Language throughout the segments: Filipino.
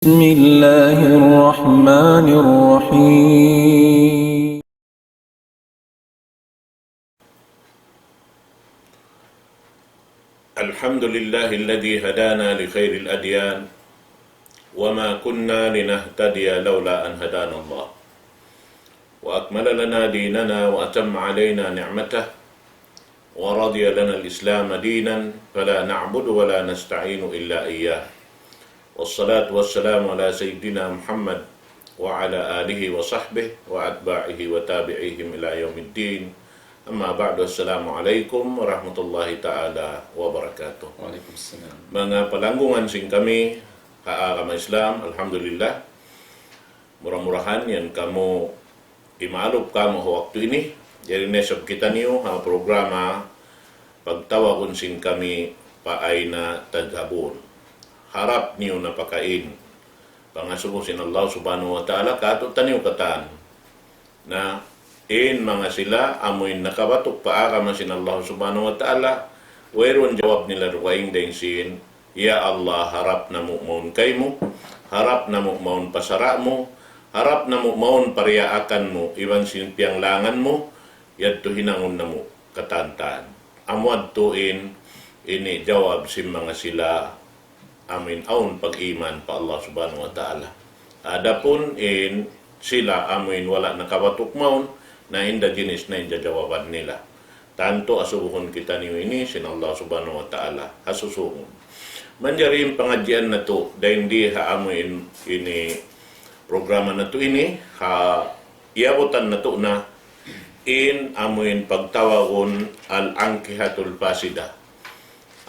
بسم الله الرحمن الرحيم الحمد لله الذي هدانا لخير الأديان وما كنا لنهتدي لولا أن هدانا الله وأكمل لنا ديننا وأتم علينا نعمته ورضي لنا الإسلام دينا فلا نعبد ولا نستعين إلا إياه والصلاة والسلام على سيدنا محمد وعلى آله وصحبه وأتباعه وتابعيهم إلى يوم الدين. Amma ba'du, assalamualaikum warahmatullahi ta'ala wabarakatuh. Waalaikumsalam. Mga palanggungan sing kami, kaagama Islam, alhamdulillah. Murah-murahan yan kamo imaalop kamo waktu ini. Jadi nesab kita niyo ang programa pagtawakon sing kami paay na tadhabon. Harap niyo na pakain. Pangasubusin Allah subhanahu wa ta'ala kato taniyo katan na mga sila amoy nakabatok paagama sin Allah subhanahu wa ta'ala wayron jawab nila ruwaing dengsin, Ya Allah, harap na mo maun kay mo, harap na mo maun pasara mo, harap na mo maun pariyaakan mo, iban sin piyang langan mo, yadto hinangon na mo katantaan. Amwad tuin, ini jawab sin mga sila amin aun pag-iman pa Allah subhanahu wa ta'ala. Adapun sila amin wala nakabatok maun, na inda jenis na inda jawaban nila. Tanto asubuhon kita niyo ini sin Allah subhanahu wa ta'ala hasusuhon. Manjarin pengajian na to, dahil hindi haamuin ini programa na to ini, iabutan na to na amuin pagtawagon al-angkihatul fasida.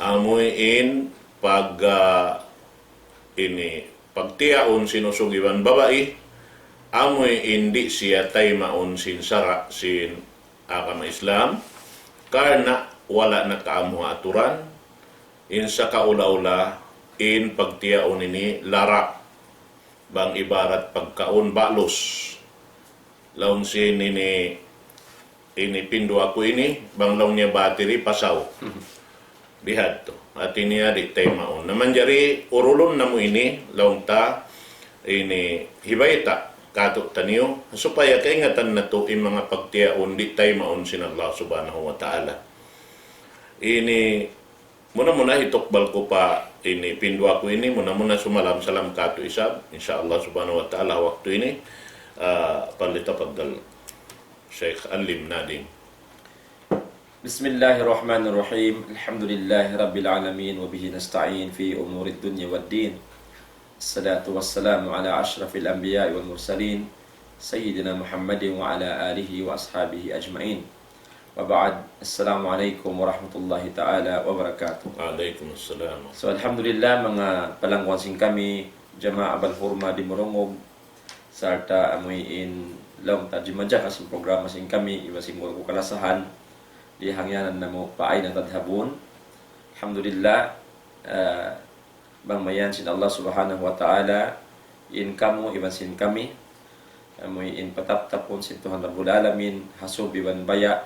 Amuin pagtiyaon sinusugiwan babae, amoy hindi siya tay maun sin sara sin agama Islam karena wala na kaamuha aturan sa kaula-ula pagtiyaon ini lara bang ibarat pagkaon balos laong sin ini pindo ako ini bang laong niya battery pasaw bihad to at ini di tay maun naman jari urulon na mo ini laong ta hibayta kato taniyo supaya kaingatan na to mga pagtiyaon di tayo maun sin Allah subhanahu wa ta'ala. Muna hitokbal ko pa pindwa ko muna sumalam-salam kato isab insyaallah subhanahu wa ta'ala waktu ini palitapagdal Sheikh Alim Nading. Bismillahirrahmanirrahim. Alhamdulillahi rabbil alamin wa bihi nasta'in fi umurid dunya waddin. Assalatu wassalamu ala ashrafil anbiya'i wal mursalin Sayyidina Muhammadin wa ala alihi wa ashabihi ajma'in. Wa ba'd, assalamualaikum warahmatullahi ta'ala wabarakatuh. Waalaikumsalam. So alhamdulillah mga palangwansing kami Jamaah Balhurma di Morongog sarta amuin laong tajimadya kasing programa sing kami ibasing murag kalasahan di hangyanan na mo paay na tadhabon. Alhamdulillah bang mayan sin Allah subhanahu wa ta'ala kamu iban sin kami amoy pataptapon sin Tuhan Rabbul Alamin hasub iban baya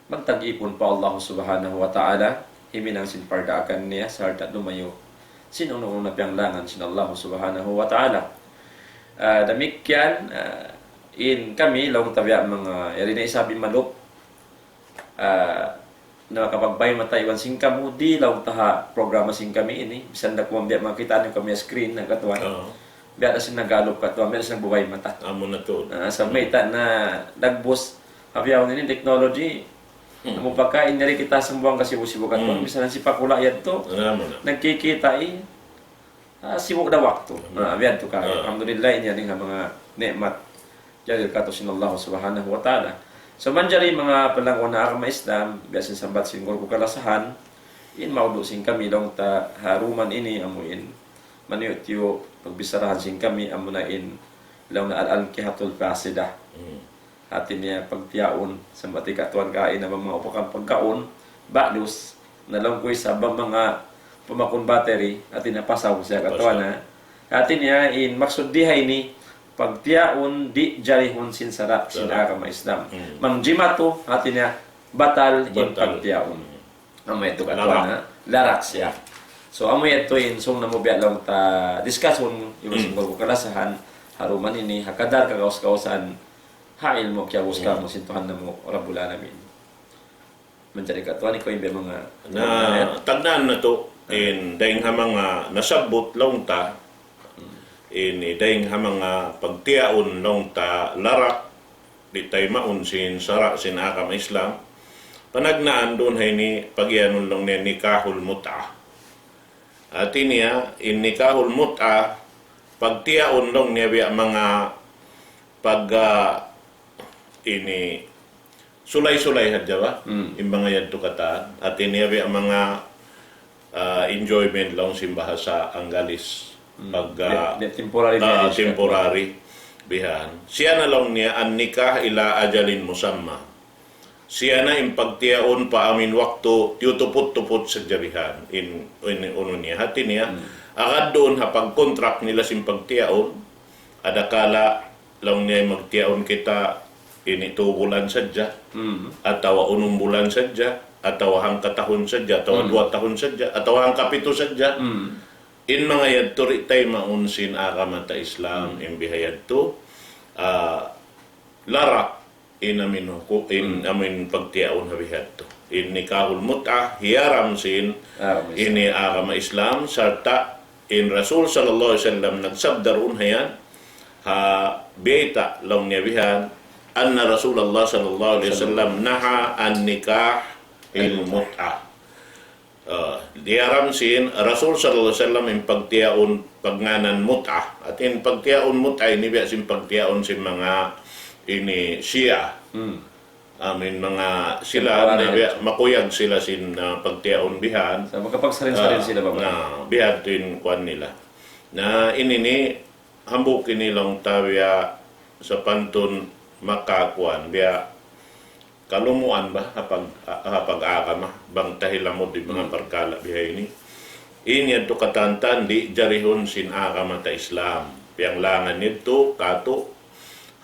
magtag-ipon pa Allah subhanahu wa ta'ala himinang sin pardaakan niya sarta lumayo sin una piyang langan sin Allah subhanahu wa ta'ala. Damikyan kami laong tabya mga yari na isabi malop na kapag mata iwan sing kamu di law taha programa sing kami ini bisan na kumambya makita niyo kami screen na katuan biya na sin nagalop katuan meron siyang buhay mata amo na to sa mayta na nagbus habiyaw nini technology mo pagkain nari kita sambuang kasi busibo katuan bisan si pakula yad to nagkikita sibuk da waktu biyan to ka alhamdulillah ini nga mga nikmat jadi kato sin Allah subhanahu wa ta'ala. So manjari mga palangon na agama Islam, biasin sambat singgol ko kalasahan, maudo sing kami long ta haruman ini amuin, maniyot yu pagbisarahan sing kami amunain long na al-kihatul fasida. Atin niya pagtiyaon, sambati katuan kain na mga upakang pagkaon, baklos, na lang ko isa ba mga pumakon battery, atin napasaw siya katuan na. Atin niya maksud diha ini, pagtiyaon di jarihon sin sara sin agama Islam. Mangjimato atin niya batal in pagtiyaon. Amay ito katuan na larak siya. So amoy ito insong namo biya lang ta discussion yung siguro kalasahan haruman ini hakadar kagawas-kawasan hail mo kaya ka mo sintuhan na mo Rabbul Alamin. Menjadi katuan ko yung mga na tagnan na to in daing ha mga nasabot long ta in daing ha mga pagtiaon long ta larak di tay maun sin sara sin akam Islam panagnaan doon hay ni pagyanon long ni nikahul mut'ah. At niya, in nikahul mut'ah, pagtiaon long niya biya mga ini sulay-sulay hadya ba? Yung mga yadto kataan. At niya biya mga enjoyment long simbaha sa Anggalis. Temporary bihan. Siya na lang niya, an nikah ila ajalin musamma. Siya na yung pagtiaon pa amin waktu tiyutupot-tupot sa jarihan in uno niya. Hati niya, agad doon ha pag-contract nila sim pagtiaon, adakala lang niya magtiaon kita ini 2 bulan sadya, atawa 1 bulan sadya, atawa hang katahon sadya, atawa 2 tahon sadya, atawa hang kapito sadya. In mga yadto ritay maunsin akamata Islam, imbihayad to, larak, in amin pagtiaon habihat to. In nikahul mut'ah, hiyaram sin, ini agama Islam, sarta in Rasul sallallahu alaihi wasallam nagsabdarun hayan, ha beta lang niya bihan, anna Rasulullah sallallahu alaihi wasallam naha an nikah il mut'ah. Hiyaram sin, Rasul sallallahu alaihi wasallam in pagtiaon pagnganan mut'ah. At in pagtiaon mut'ah, ini biya sin pagtiaon sin mga ini siya amin mga sila na makuyag sila sin pagtiaon bihan sa makapagsarin-sarin sila ba na bihan tin kwan nila na inini hambuk ini lang tawiya sa pantun makakwan biya kalumuan ba hapag akama bang tahilamod di mga parkala biya ini to katantan di jarihon sin akama ta Islam piyang langan nito kato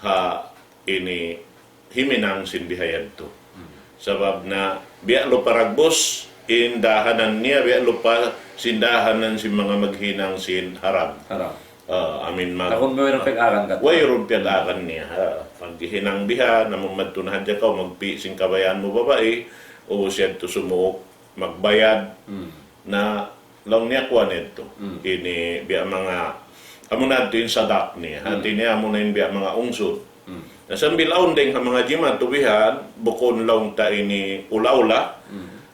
ha ini himinang sindihayan to. Sabab na biya lo paragbos indahanan niya biya lo pa sindahanan si mga maghinang sin haram. Amin mag akong mayroon pag-aran ka. Wayron pag-aran niya. Paghihinang biha na mamadtunahan diya ka magpi sing kabayan mo babae o siya to sumuok magbayad na long niya kuan ito. Ini biya mga amo na din sadak niya. Hati niya amo na biya mga ungsod. Nasambilaon din ang mga jima tubihan, bukon lang ta ini ula-ula,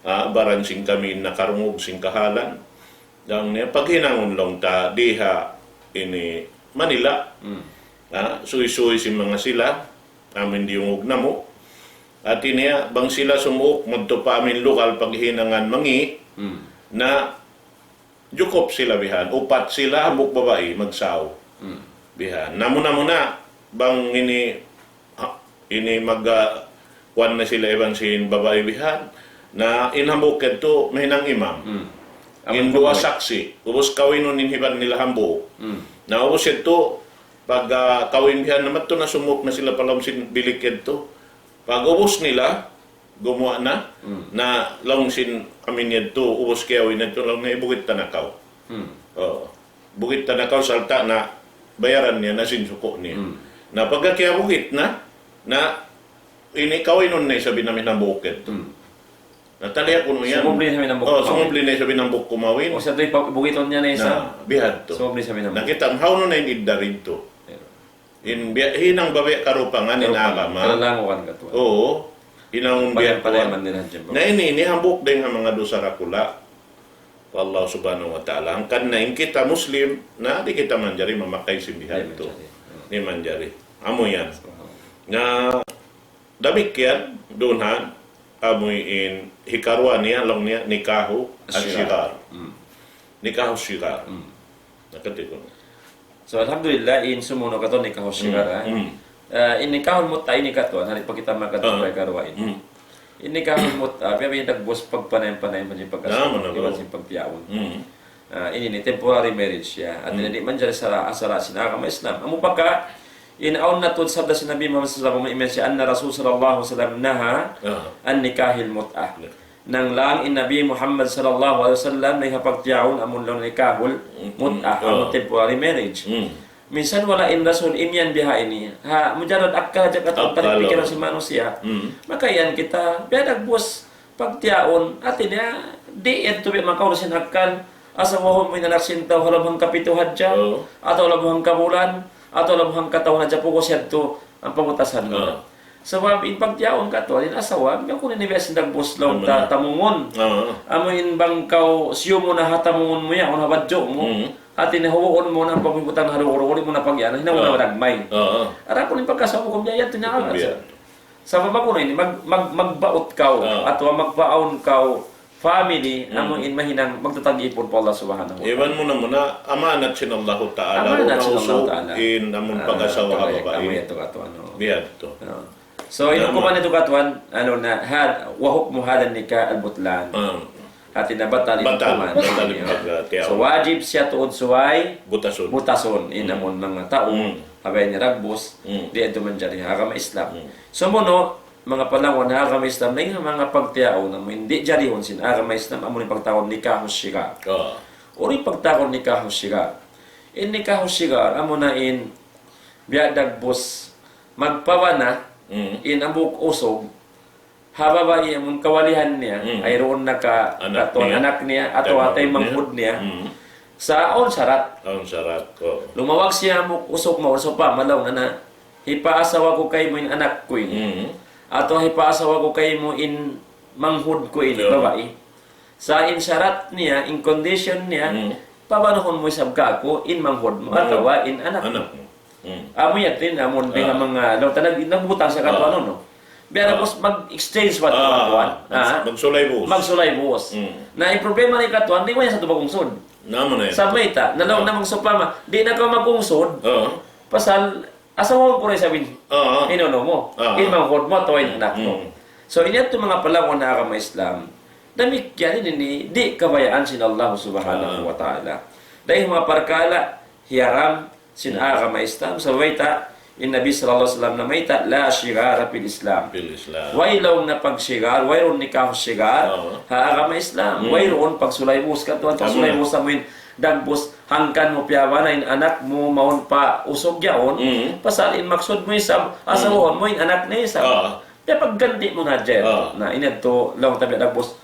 baran sing kami nakarungog sing kahalan. Dang niya, paghinangon lang ta, diha ini Manila, suy-suy si mga sila, amin diungog na mo. At niya, bang sila sumuok, magtupa amin lokal paghinangan mangi, na jukop sila bihan, upat sila, habuk babae, magsaw. Bihan. Namuna-muna, bang ini kuan na sila eban sin babae bihan na inhambok to mahinang imam in dua saksi ubos kawinon inhiban nila hambok na ubos ito pag kawin bihan naman to na sumuk na sila palam sin bilik to pag ubos nila gumawa na lang sin amin to ubos kawin ito lang na ibukit tanakaw bukit tanakaw salta na bayaran niya na sinsuko niya na pagkakiyabukit na ini kawin nun na sabi namin ng bukid. Nataliya ko nun yan. Sumubli namin ng bukid. Sumubli na sabi ng bukid kumawin. O sa ito'y bukiton niya na isa. Bihad to. Sumubli sabi ng bukid. Nakita, how nun na inidda rin to. Hinang babi karupangan in agama. Kalalangukan ka to. Oo. Hinang biyat ko. Na ini hambuk din ang mga dosa rakula. Allah subhanahu wa ta'ala. Ang kanain kita Muslim, na di kita manjari mamakay simbihan to. Ni manjari. Amo yan. Na damikyan doon amoy in hikarwa niya lang niya nikahu asyigar. Nikahu asyigar. Nakati ko. So alhamdulillah in sumuno ka to nikahu asyigar. In nikahul mut'a ini ka to hari pa kita makatubay karwain. In nikahul mut'a may nagbos pagpanay-panay man yung pagkasama iwan sin pagpiyawon. Ini ni temporary marriage ya. At hindi man dyan sa asara sinakama Islam. Amo pagka inaon na to sabda si Nabi Muhammad sallallahu alaihi wasallam anna Rasul sallallahu alaihi wasallam naha an nikahil mut'ah. nang lang in Nabi Muhammad sallallahu alaihi wasallam na hapagtiyaon amon lang nikahul mut'ah amon temporary marriage. Minsan wala in rasul imyan biha ini. Ha mujarad akka jak atong pikiran si manusia. Makayan kita biadag bus pagtiyaon atin di ito bi makaw sinakkan asa wahon mo inanak sintaw halabhang kapituhad dya atau labhang kabulan atau labhang katawon na dya po ko siya to ang pamutasan mo. Sebab in pagtiyaon ka to, alin asawa, yung kunin niya sindag buslaw ta tamungon. Amo in bang kau siyo mo na hatamungon mo yan, kung habadyo mo, at inahuon mo na ang pagpiputan na haluuro, mo na pagyan, hinawa na nagmay. Ara kunin pagkasawa mo, kumiyayat to niya agad. Sa babako na ini, magbaot kau, at magbaon kau, family, amo in mahinang magtatag-ipon po Allah subhanahu wa ta'ala. Iwan mo na muna, amanat sinallahu ta'ala, in amon pag-asawa ka babae. Amo ito kato, ano. Biyad to. So, inukuman ito katuan, ano na, wahuk mo hadan nikah al-butlan. At inabatal inukuman. So, wajib siya tuod suway, butason. Inamon mga taong, habay ni ragbos, di ito man dyan, hagama Islam. So, muno, mga panahon, hagama Islam, na yung mga pagtiyaw na hindi dyan sin hagama Islam, amo ni pagtawon nikahus shigar. O rin pagtawon nikahus shigar. In nikahus shigar, amo na in biadagbos, magpawa na, in ambuk usog hababa yung kawalihan niya ay roon na anak niya ato atay manghud niya sa on sarat lumawag siya mo usog mo so pa malaw na hipaasawa ko kay mo in anak ko ato hipaasawa ko kay mo in manghud ko in babae sa in sarat niya in condition niya pabanahon mo isabka ko in manghud mo atawa in anak mo. Amo yatin amon din mga nagbutang sa katuan no. Biara bos mag-exchange what katuan. Magsulay buos. Na ang problema ni katuan di mo yan sa tubagong sud. Namo na yan. Sa mayta, nalaw namang supama, di na ka magungsod. Pasal asa mo ko rin sabihin. Inono mo. Inmanghod mo tuwing anak mo. So inyat to mga palawon na agama Islam. Damikyan ini di kabayaan sin Allah subhanahu wa ta'ala. Dahil mga parkala hiyaram sin agama Islam sa waita in Nabi sallallahu alaihi wasallam na maita la shigara fil Islam. Wailaw na pagsigar, wayron nikah sigar, ha agama Islam. Wayron pagsulay-bus katuan pagsulay-bus amin dagbos hangkan mo piyawa na in anak mo maun pa usog yaon pasalin maksud mo isam asawon mo in anak ni isam. Kaya pagganti mo na dyan na inadto lang tabi dagbos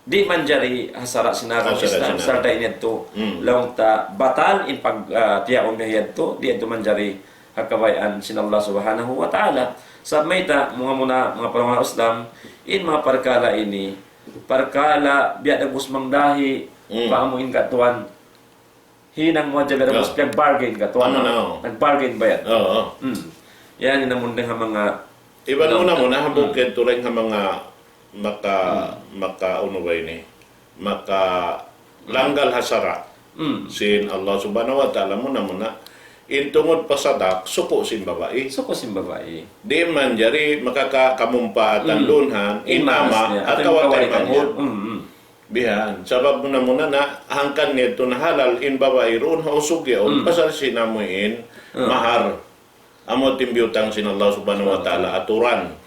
di man jari hasara sinaga Islam sarta inadto lang ta batal in pag tiyaon gayadto di adto man jari hakabayan sin Allah subhanahu wa ta'ala sa mayta mga panahon Islam in mga parkala ini parkala biya dagbos mangdahi paamuin katuan hinang mo dyan dagbos piyag bargain katuan nag-bargain ba yan? Yan inamun din mga iban mo na muna habukit turing ha mga maka ano ba ini maka langgal hasara sin Allah subhanahu wa ta'ala muna intungod pasadak suko sin babae di man jari makakakamumpa at ang lunhan inama at kawatay manghod bihan sabab muna na hangkan nito na halal in babae roon hausog yaon pasal sinamuin mahar amo timbiutang sin Allah subhanahu wa ta'ala aturan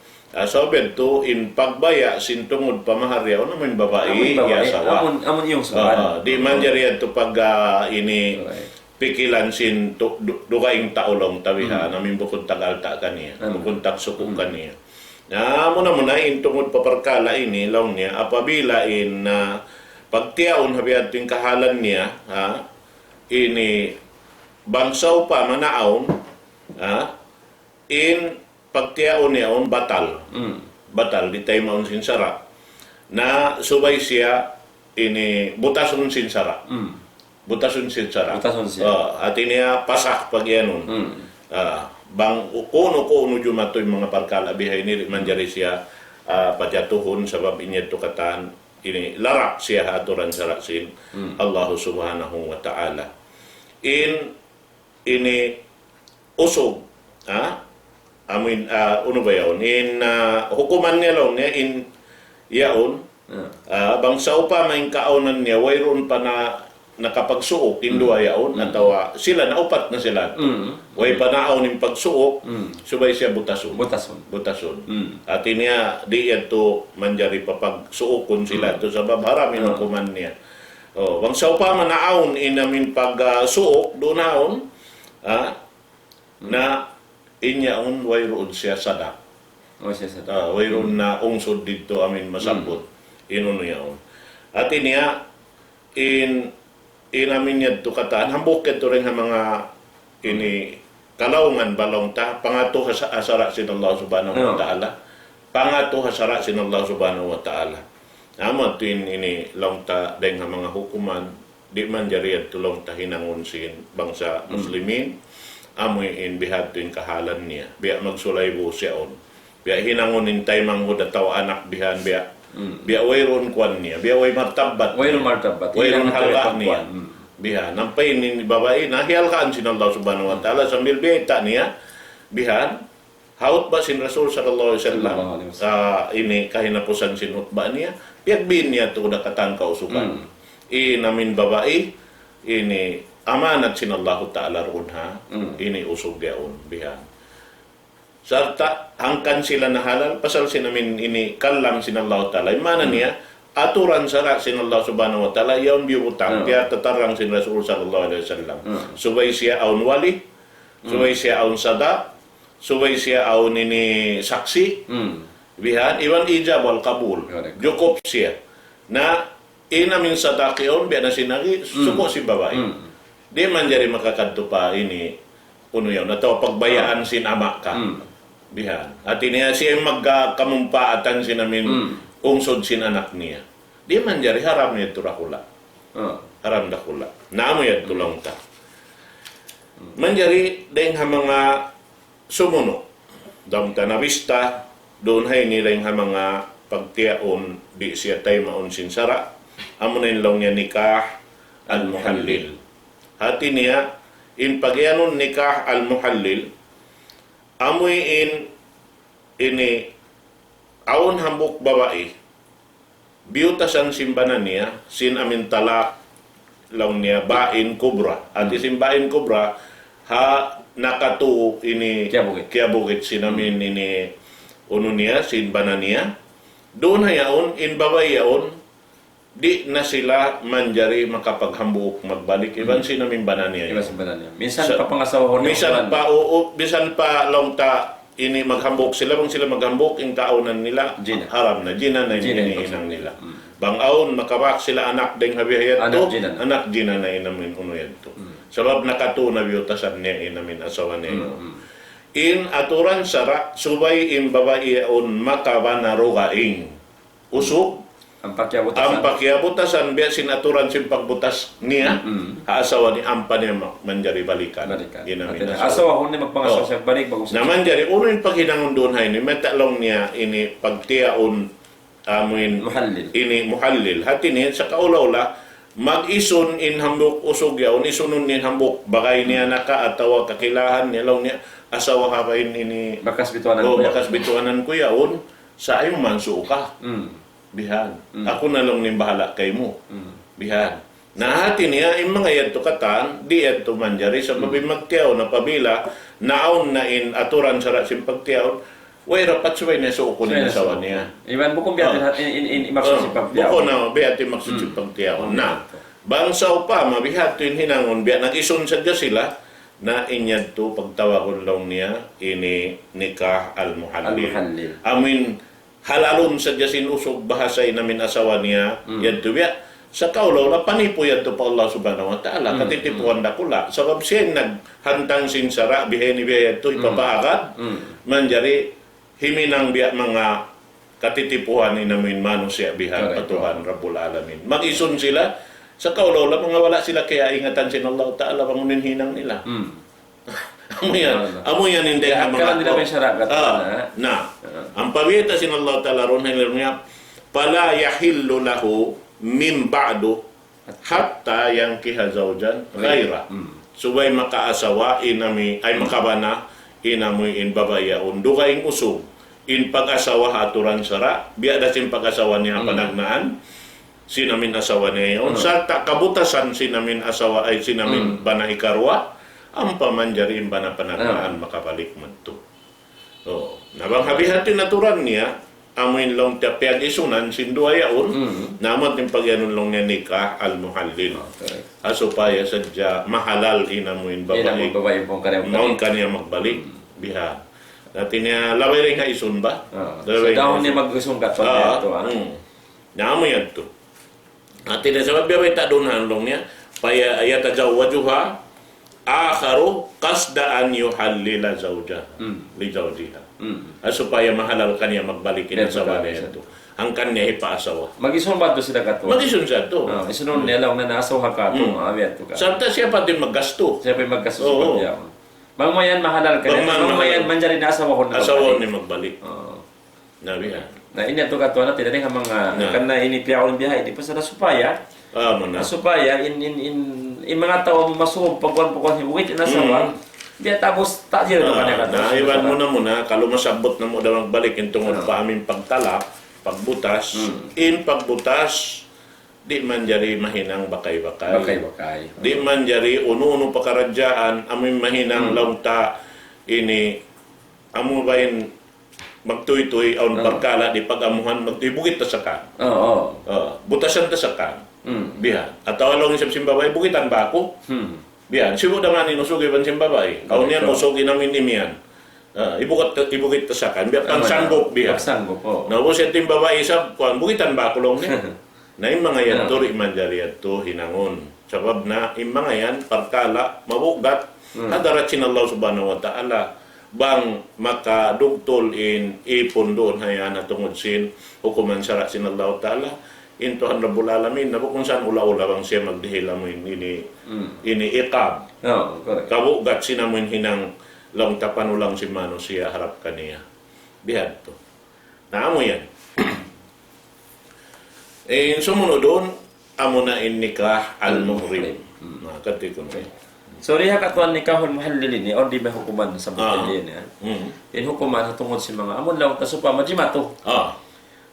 so to in pagbaya sintungod pamaharya o naman babae yasawa amon yung saban di man jari to pag ini pikilan sin dukaing taulong tawiha namin bukod tagalta kaniya bukod taksuko kaniya na muna intungod paparkala ini law niya apabila in pagtiaon habiad ting kahalan niya ini bangsaw pa manaon in pagtiaon niya batal di tayo maun sinsara na subay siya ini butason sinsara butason siya at niya pasak pag yanon bang kuno jumatoy mga parkala bihay ni manjari siya pajatuhon sabab inya to katan ini larak siya aturan sarasin Allah subhanahu wa ta'ala ini usog amin ano ba yaon in hukuman niya lang niya in yaon bang sa upa may kaunan niya wayroon pa na nakapagsuok induwa yaon ataw sila naupat na sila. Way panaon ning pagsuok subay siya butason. Butason. At niya di ito manjari papagsuokon sila to sa babharami ng kuman niya. Oh, bang sa pa manaon inamin pagsuok do naon na inyaon wayroon siya sadak. Wayroon na ungsod dito amin masabot. Inuno yaon. At niya inamin niya to kataan hambok ito rin ang mga kalaungan balong ta pangato hasara sin Allah subhanahu wa ta'ala. Pangato hasara sin Allah subhanahu wa ta'ala. Amo tin ini long ta deng mga hukuman di man jari tulong ta hinangon sin bangsa muslimin amoy in bihat tin kahalan niya biya magsulay bo siyaon biya hinangon in tay manghud taw anak bihan biya wayron kwan niya biya way martabat wayron halka niya biha nampay ni babae nahialkaan sin Allah subhanahu wa ta'ala sambil beta niya bihan haut ba sin Rasul sallallahu alaihi wasallam ini kahinapusan sin utba niya piagbin niya to nakatan kausukan namin babae ini amanat sin Allah ta'ala runha ini usog yaon bihan sarta hangkan sila na halal pasal sinamin ini kalam sin Allah ta'ala imana niya aturan sara sin Allah subhanahu wa ta'ala yaon biutang tiya tatarang sin Rasul sallallahu alaihi wasallam subay siya aun wali subay siya aun sada subay siya aun ini saksi bihan iwan ijab wal kabul jukop siya na inamin sadakion biya na sinagi suko si babae di man jari makakadto pa ini uno yaw nataw pagbayaan sinama ka bihan at niya siya magkamumpaatan sinamin ungsod sin anak niya di man jari haram niya turakula haram dakula naamo yan tulong ta manjari deng ha mga sumuno dam tanabista doon hay nilang ha mga pagtiaon di siya tay maon sinsara amo na lang niya nikah al-muhallil hati niya in pagyanon nikah al-muhallil amoy ini awon hambok babae biutasan simbanan niya sin amin talak lang niya bain kubra at isimbain kubra ha nakatu ini kiabukit sinamin ini uno niya simbanan niya doon hayaon in babae yaon di na sila manjari makapaghambuk magbalik iban sinamin banan niya minsan pa pangasawa bisan pa long ta ini maghambuk sila bang sila maghambuk ing taonan nila haram na jina na iniinang nila bang aon makabak sila anak deng habihayat to anak jina na inamin uno yan to sabab nakatu na biutasan niya inamin asawa niya in aturan sara subay in babae on makabana rogaing usok ang pakyabutasan biya sinaturan sin pagbutas niya asawa ni ampa niya manjari balikan asawa ko ni magpangasawa siya balik bago na manjari uno yung paghinangon doon hay ni metalong niya ini pagtiaon amin ini muhallil hati niya sa kaulaula mag-ison in hambok usog yaon isunon ni hambok bagay niya naka atawa kakilahan niya law niya asawa ka kain ini bakas bituanan ko yaon sa ayong manso ka bihan ako na lang ning bahala kay mo bihan nahati niya yung mga yadto katan di yadto manjari sa magtiyaw na pabila naon na in aturan sa rasim pagtiyaw way rapat suway na suko ni asawa niya iban bukong biyatin in maksud si pagtiyaw buko na biyatin maksud si pagtiyaw na bangsaw pa mabihat yung hinangon biya nag-ison sadya sila na inyad to pagtawagon lang niya ini nikah al-muhallil amin halalon sadya sinusog bahasay namin asawa niya yan to biya sa kaulaw na panipo yan to pa Allah subhanahu wa ta'ala katitipuan na kula sabab siya naghantang sinsara biheni biya to ipapaagad manjari himinang biya mga katitipuan ni namin manusia bihan patuhan Rabbul Alamin mag-ison sila sa kaulaw lang mga wala sila kaya ingatan sin Allah ta'ala pangunin hinang nila amo yan hindi ang mga ang pabiyata sin Allah ta'ala ron niya pala yahillu lahu min ba'du hatta yang kihazawjan ghaira subay makaasawa inami ay makabana inamoy in babaya undo kaing usog in pag-asawa haturan sara biya da sin pag-asawa niya panagnaan sinamin asawa niya yun. Sa kabutasan sinamin asawa ay sinamin bana ikarwa, ang pamanjarin bana panataan makabalik man to. So, nabang habihat tinaturan niya, amoy lang tapyag isunan, sinduayaon, naman yung pagyanon lang niya nikah al-muhallil. Supaya sadya mahalal inamoy babae. Babae pong Maun kanya magbalik, biha. Dati niya, laway rin nga isun ba? So, dahon niya mag-isun ka pa ito, Naamoy yan to. At tinasabab biya ta doon hanlong niya, paya ayata jawajuha, akharu kasdaan yuhallila zawja li zawjiha. Supaya mahalal kanya magbalikin sa wala ito. Ang kanya ipaasawa. Mag-isun ba ito sila kato? Mag-isun siya to. Isunon niya lang na naasawa ka ito. Samta siya pa din maggasto. Siya pa yung maggasto sa pagyaw. Bangmayan mahalal ka rin. Bangmayan man dyan rin naasawa ko na asawa ni magbalik. Nabihan. Na ini ito kato na tinaring ang mga kana inipiya ko ng biyahe. Di pa sa nasupaya. Nasupaya in mga tao masuhog pagkuhan hibuit inasawa. Dia tapos tak jero kanya kato. Naiwan mo na muna kalau masabot na mo daw magbalik yung tungod pa aming pagtala, pagbutas. In pagbutas di man jari mahinang bakay-bakay. Di man jari uno-uno pakaradyaan amoy mahinang launta ini amo bayin magtuy-tuy aun pagkala di pag-amuhan magtuy-bukit ta sakan. Butasan ta sakan. Bihan. Ataw lang isip simbabay bukitan ba ako? Bihan. Sibo naman inusugi ban simbabay. Aun niyan usugi namin imian. Ibukit ta sakan. Bihan pangsanggop bihan. Pangsanggop po. Naubos yung timbabay isab kuan bukitan ba ako lang niya. Na yung mga yan to man jari to hinangon. Sabab na yung mga yan pagkala mabugat. Hadarat sinallahu subhanahu wa ta'ala bang makadugtol in ipon doon hayan na tungod sin hukuman sara sinallahu ta'ala into ang Rabbul Alamin na kung saan ula-ula bang siya magdihila mo ini iqab kabugat sinamun hinang lang tapan ulang si mano siya harap kaniya bihad to naamo yan sumunod doon amo na in nikah al-muhrim nakati ko na so riha katuan nikahul muhallil ini or di ba hukuman sa butil yan in hukuman tungod si mga amon lang tasupa majimato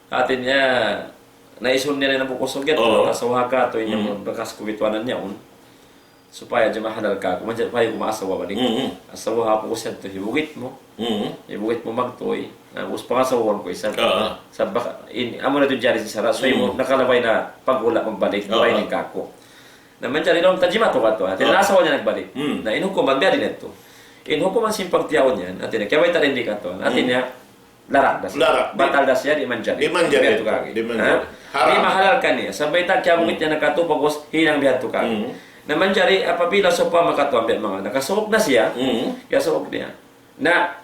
atin niya naisun niya na bukusog yan asawa ka to inyong bakas kubitwanan niya supaya di mahalal ka kung paya kumaasawa ba asawa ha po siya to hibugit mo magtoy us pangasawan ko isa sa amo na to dyan si Sara so mo nakalabay na pag-ula magbalik nabay ni kako naman dyan ilong tajimato ka to tinasawa niya nagbalik na inhukuman biya din ito inhukuman simpagtiyaon yan atin kaya ta rin di ka to atin niya larak das batal das ya di manjari di mahalal ka niya sabay ta kaya bukit niya nakatupagos hinang biya to ka naman jari apabila sopa makatuan biya mga nakasuok na siya kaya suok niya na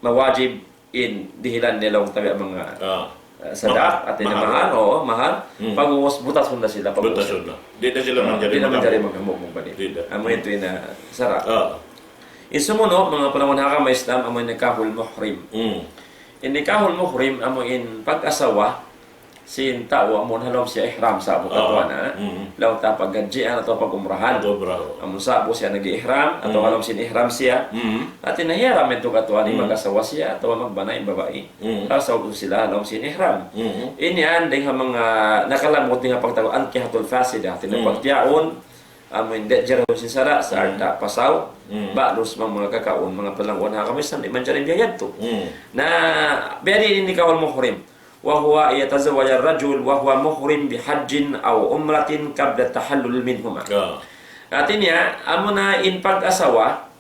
mawajib in dihilan nilang tabi mga sadak at mahal mahal pag-uwas butas na sila butas na di na sila manjari maghamog mong balik amo ito na sarap isumunod mga panahon haka may Islam amo nikahul muhrim in nikahul muhrim amo in pag-asawa sin tao amo halom siya ihram sa bukatuan law ta paggadjian atau pag-umrahan amo sa po siya nag-ihram atau halom sin ihram siya at inahiram ito katuan mag-asawa siya atau magbanay babae asawa po sila halom sin ihram ini anding mga nakalamot nga pagtago ankihatul fasida tinapagtiaon amo hindi jero sin sara sa arda pasaw balos mga kakaon mga palangon ha kami san di man jarin biyayad to na beri ini kawal muhrim وهو يتزوج الرجل وهو محرم بحج أو عمرة قبل التحلل منهما. Artinya, amo na in pag-asawa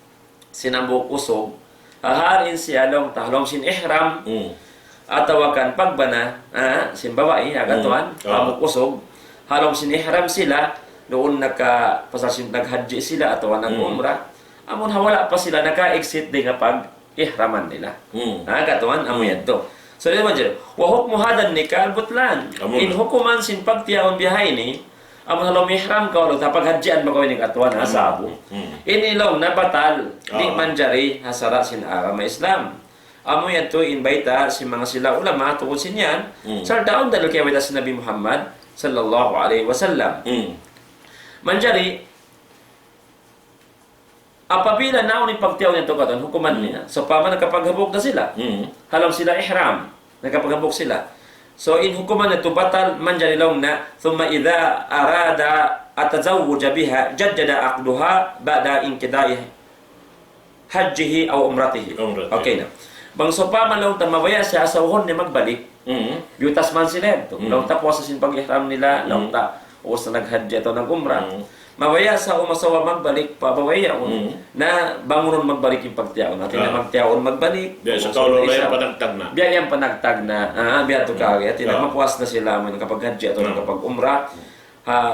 sinambok usog haharin siya long tahlong sin ihram atawakan pagbana sin babae agatuan amok usog halong sin ihram sila noon nagpasasin naghaji sila atawa nag-umrah amon hawala pa sila naka-exit din nga pag-ihraman nila. Agatuan amo yan to. So, di ba dyan? Wahuk mo hadan nikah butlan. In hukuman sin pagtiyaon bihay ni, amo halong ihram ka, wala tapaghadjian ba kawin ng atuan asabo. Inilong na batal, di manjari hasara sin ara may Islam. Amo yan to inbaita si mga sila ulama tungkol sin yan, sa daon dahil kaya wala si Nabi Muhammad sallallahu alaihi wasallam. Manjari, apabila naon yung pagtiyaw nito katon hukuman niya so paman nakapaghabog na sila halong sila ihram nakapaghabog sila So in hukuman itu batal manjari launa thumma idza arada atazawwaja biha jaddada aqduha ba'da inqida'i hajjihi aw umratihi. Okay na. Bang sopa man laung tamabaya sa asawon ni magbalik. Yutas man sila ito. Laung tapos sa sinpag-ihram nila, laung ta o sa naghadji ato ng umrah. Mabaya sa umasawa magbalik pabawaya na bangunon magbalik yung pagtiyaon natin na magtiyaon magbalik biya sa kaulo na yung panagtag na biya yung panagtag na biya to kagaya mapuas na sila man kapag hadji ato kapag umrah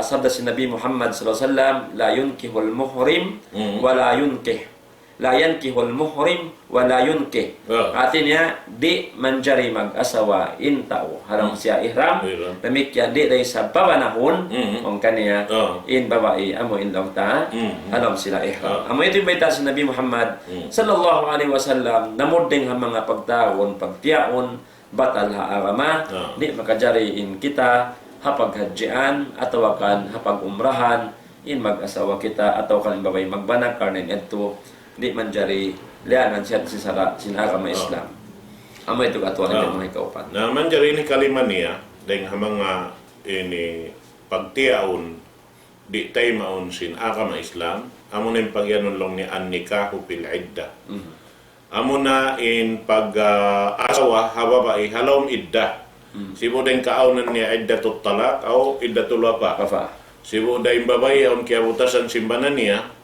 sabda si Nabi Muhammad sallallahu alaihi wasallam la yunkihul muhrim wala yunkih la yankihul muhrim wala yunkih artinya di manjari mag-asawa in tao harang siya ihram demikian di dari sa babanahon ang kaniya in babae amo in lang ta alam sila ihram amo ito yung si Nabi Muhammad sallallahu alaihi wasallam namuding ang mga pagtaon pagtiaon batal ha arama di makajari in kita hapag hadjian atau kan hapag umrahan in mag-asawa kita atau kan babae magbanag karnen ito di manjari lianan siya sinara ma Islam. Amo ito katuan ng mga kaupan. Na manjari ni kaliman niya dahil mga ini pagtiaon di tay maun sinara ma Islam amo na yung pagyanon lang ni an-nikahu fil iddah. Amo na in pag-asawa hababai halom iddah. Sibo din kaaunan niya iddatul talaq o iddatul wafa. Sibo din babae ang kiabutasan simbanan niya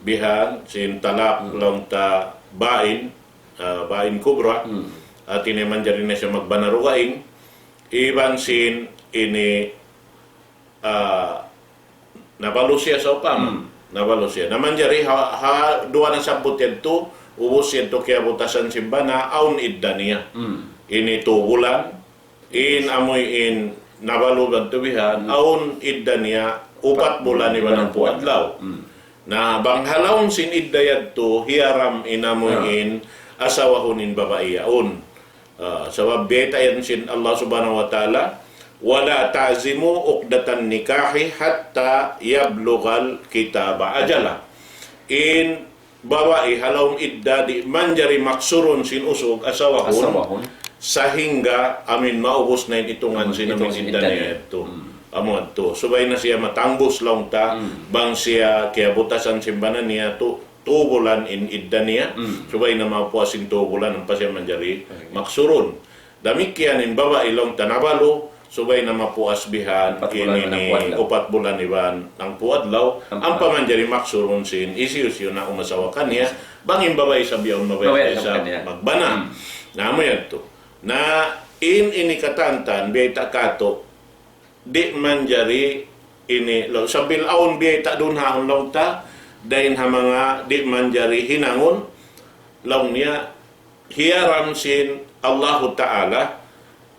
bihan sin talak long ta bain bain kubra at ini manjari na siya magbanarugaing iban sin ini nabalo siya sa upama nabalo siya namanjari ha dua na sabot yan to ubos yan to kaya butasan simbana aun idda niya ini 2 bulan in amoy in nabalo ganto bihan aun idda niya 4 bulan iban ang puadlaw na banghalawon sin iddayad to hiaram inamuin asawahunin babaiyaon sabab beta yan sin Allah subhanahu wa ta'ala wala ta'zimu uqdatan nikahi hatta yablughal kitaba ajala in babae halawon idda di manjari maksurun sin usog asawahun sahingga amin maubos na itungan sin amin idda niya ito amo to subay na siya matangbos lang ta bang siya kaya butasan simbanan niya to 2 bulan in idda niya subay na mapuasin 2 bulan ang pa siya manjari maksurun damikyan in babae lang tanabalo subay na mapuas bihan ini 4 bulan iban ang puadlaw ang pamanjari maksurun sin isiyus yun na umasawakan niya bang in babae sa biyaon mabay sa magbana na mo yan to na in inikatantan biyay takato di manjari ini lo sabil aon biya ta dun haon law ta dain ha mga di manjari hinangon law niya hiaram sin Allah Ta'ala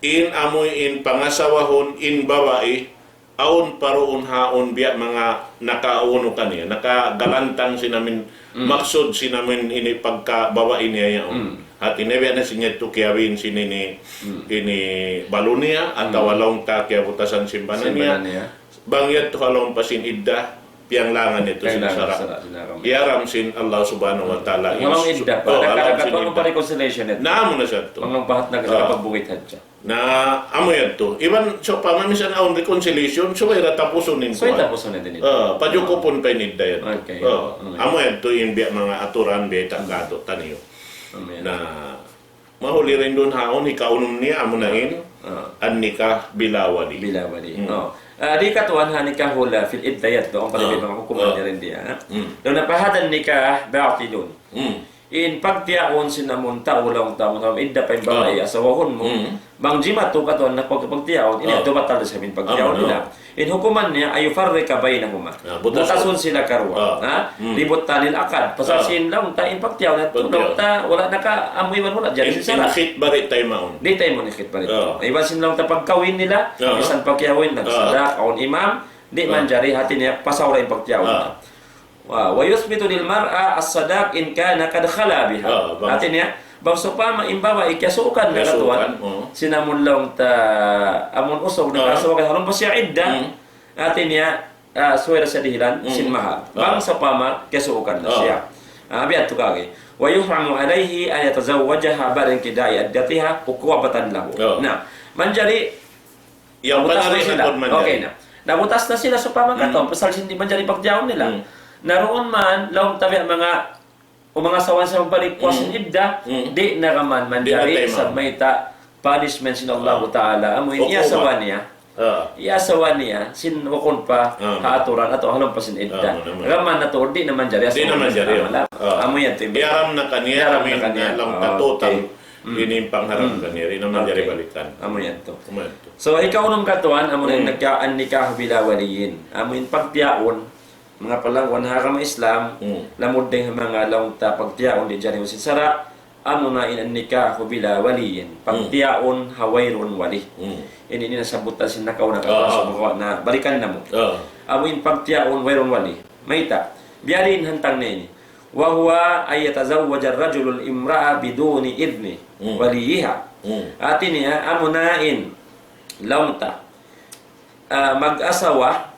in amoy in pangasawahon in babae aon paruon haon biya mga nakauno kaniya nakagalantang sinamin maksud sinamin ini pagka babae niya yaon at inebya na sinya ito kiyawin sinini ini balunia at walong ta kaya butasan simbanan niya bangyat to halong pasin idda piyang langan ito sinasara iaram sin Allah subhanahu wa ta'ala walang idda pa nakakatawang pa reconciliation ito naamo na siya ito walang bahat na kapagbuwit hadja na amo yan to iban so pa mamisan aon reconciliation so ay ratapuson nin ko din ito padyukupon pa inidda yan amo yan to yung mga aturan beta gato taniyo na mahuli rin doon haon ikaunom niya amo na in an nikah bilawali di katuan ha nikah hula fil iddayat do ang palibig mga hukuman niya rin diya do napahadan nikah ba'tilun in pagtiaon sinamon taulang taon idda pa yung babae asawahon mo bang jima to katuan na pagtiaon ini ito batal sa min pagtiaon nila in hukuman niya ay yufarrika bainahuma butason sila karwa libutanil akad pasasin lang ta in pagtiaon na to ta wala naka amoy man wala diyan sila khit barit tay maon di tay mo ni khit barit iban sin lang ta pagkawin nila bisan pagkawin nagsadak aon imam di manjari hati niya pasawra yung pagtiaon wa yusbitu lil mar'a as-sadaq in kana kad khala biha artinya bang supama imbawa ikyasukan na katuan sinamon lang ta amon usog na kasawakan halong pa siya idda artinya suwera sa dihilan sin mahal bang supama kyasukan na siya biat tukagi wa yuhramu alayhi an yatazawwajaha ba'da inqida'i iddatiha uqwabatan lahu na manjari Yang Nabutas panari na sila. na man Okay na. Nabutas na sila sa pamangkaton, pasal hindi man dyan ipagdiyaon nila. Naroon man, laong tabi ang mga sawan sa magbalik kuwasin ibda, di naraman man Di na dyan tayo, sa mayta punishment sin Allah Ta'ala. Amoy niya sawan niya. Iasawan niya, sinukon pa kaaturan ato halong pa sin idda. Raman na to, di naman dyan. Di naman dyan. Amoy yan. Iaram na kaniya, kami na lang total. Ini pangharap kaniya, rin naman dyan balikan. Amoy yan to. So, ikaw nung katuan, amo na nagkaan nikah bila waliyin. Amo yung pagtiyaon, mga palangwan harang Islam, lamod din mga laong ta pagtiyaon, di dyan yung sinsara, amo na inan nikah bila waliyin. Pagtiyaon, hawayron wali. Ini nasabutan sin nakaw na katuan na balikan na mo. Amo yung pagtiyaon, wayron wali. Mayta, biyarin hantang na ini. Wahuwa ay yatazawwaj ar-rajulul imra'a biduni idni waliyiha. Atin niya, amo nain launta mag-asawa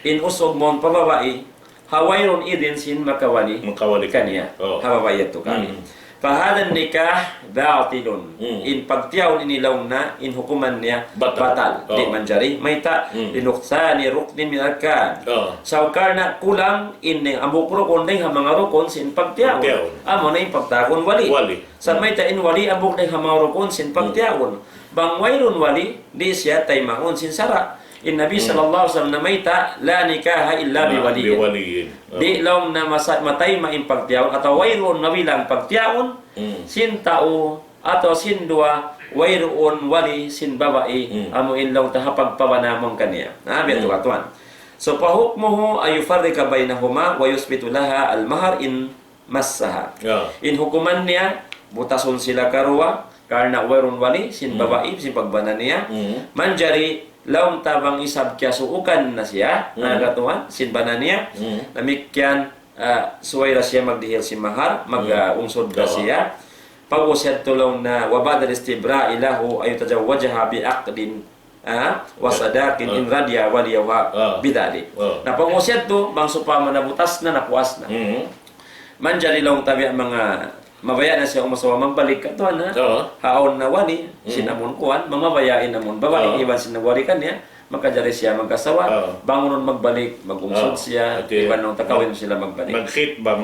in usog mon pababai hawayron idin sin makawali kaniya hawabayat to kani fahadan nikah batilun in pagtiyaw inilaw na in hukuman niya batal di manjari mayta linuksani ruknin min arkan saukar na kulang in amok rukon ding mga rukon sin pagtiyaw amo na in pagtakon wali sa mayta in wali amok ding mga rukon sin pagtiyaw bang wayrun wali di siya tay maun sin sara in Nabi sallallahu alaihi wasallam namayta la nikaha illa bi waliyin di law na matay maimpagtiyaon atau wayrun nabilang pagtiyaon sin tao atau sin dua wayrun wali sin babae amo ilaw tahapag pabanamong kaniya nabi ato katuan so pahukmuhu ay yufarrika bainahuma wa yusbitu laha al mahar in massaha in hukuman niya butason sila karuwa karena wayrun wali sin babae sin pagbana niya manjari laong tabang isab kya suukan na siya nagatuan sinbana niya namikyan suwayra siya magdihil si mahar mag-ungsod na siya pag-usyad tulong na wabadal istibra ilahu ay tajawajaha biaqdin wasadakin in radya waliyawa bidali na pag-usyad to bang supama nabutas na napuas na manjari laong tabi ang mga mabaya na siya umasawa magbalik ka tuan ha haon na wali sinamon kuan mamabayain namon babae iban sinawari kanya makajari siya magkasawa bangunon magbalik magungsod siya iban nung takawin sila magbalik magkhit ba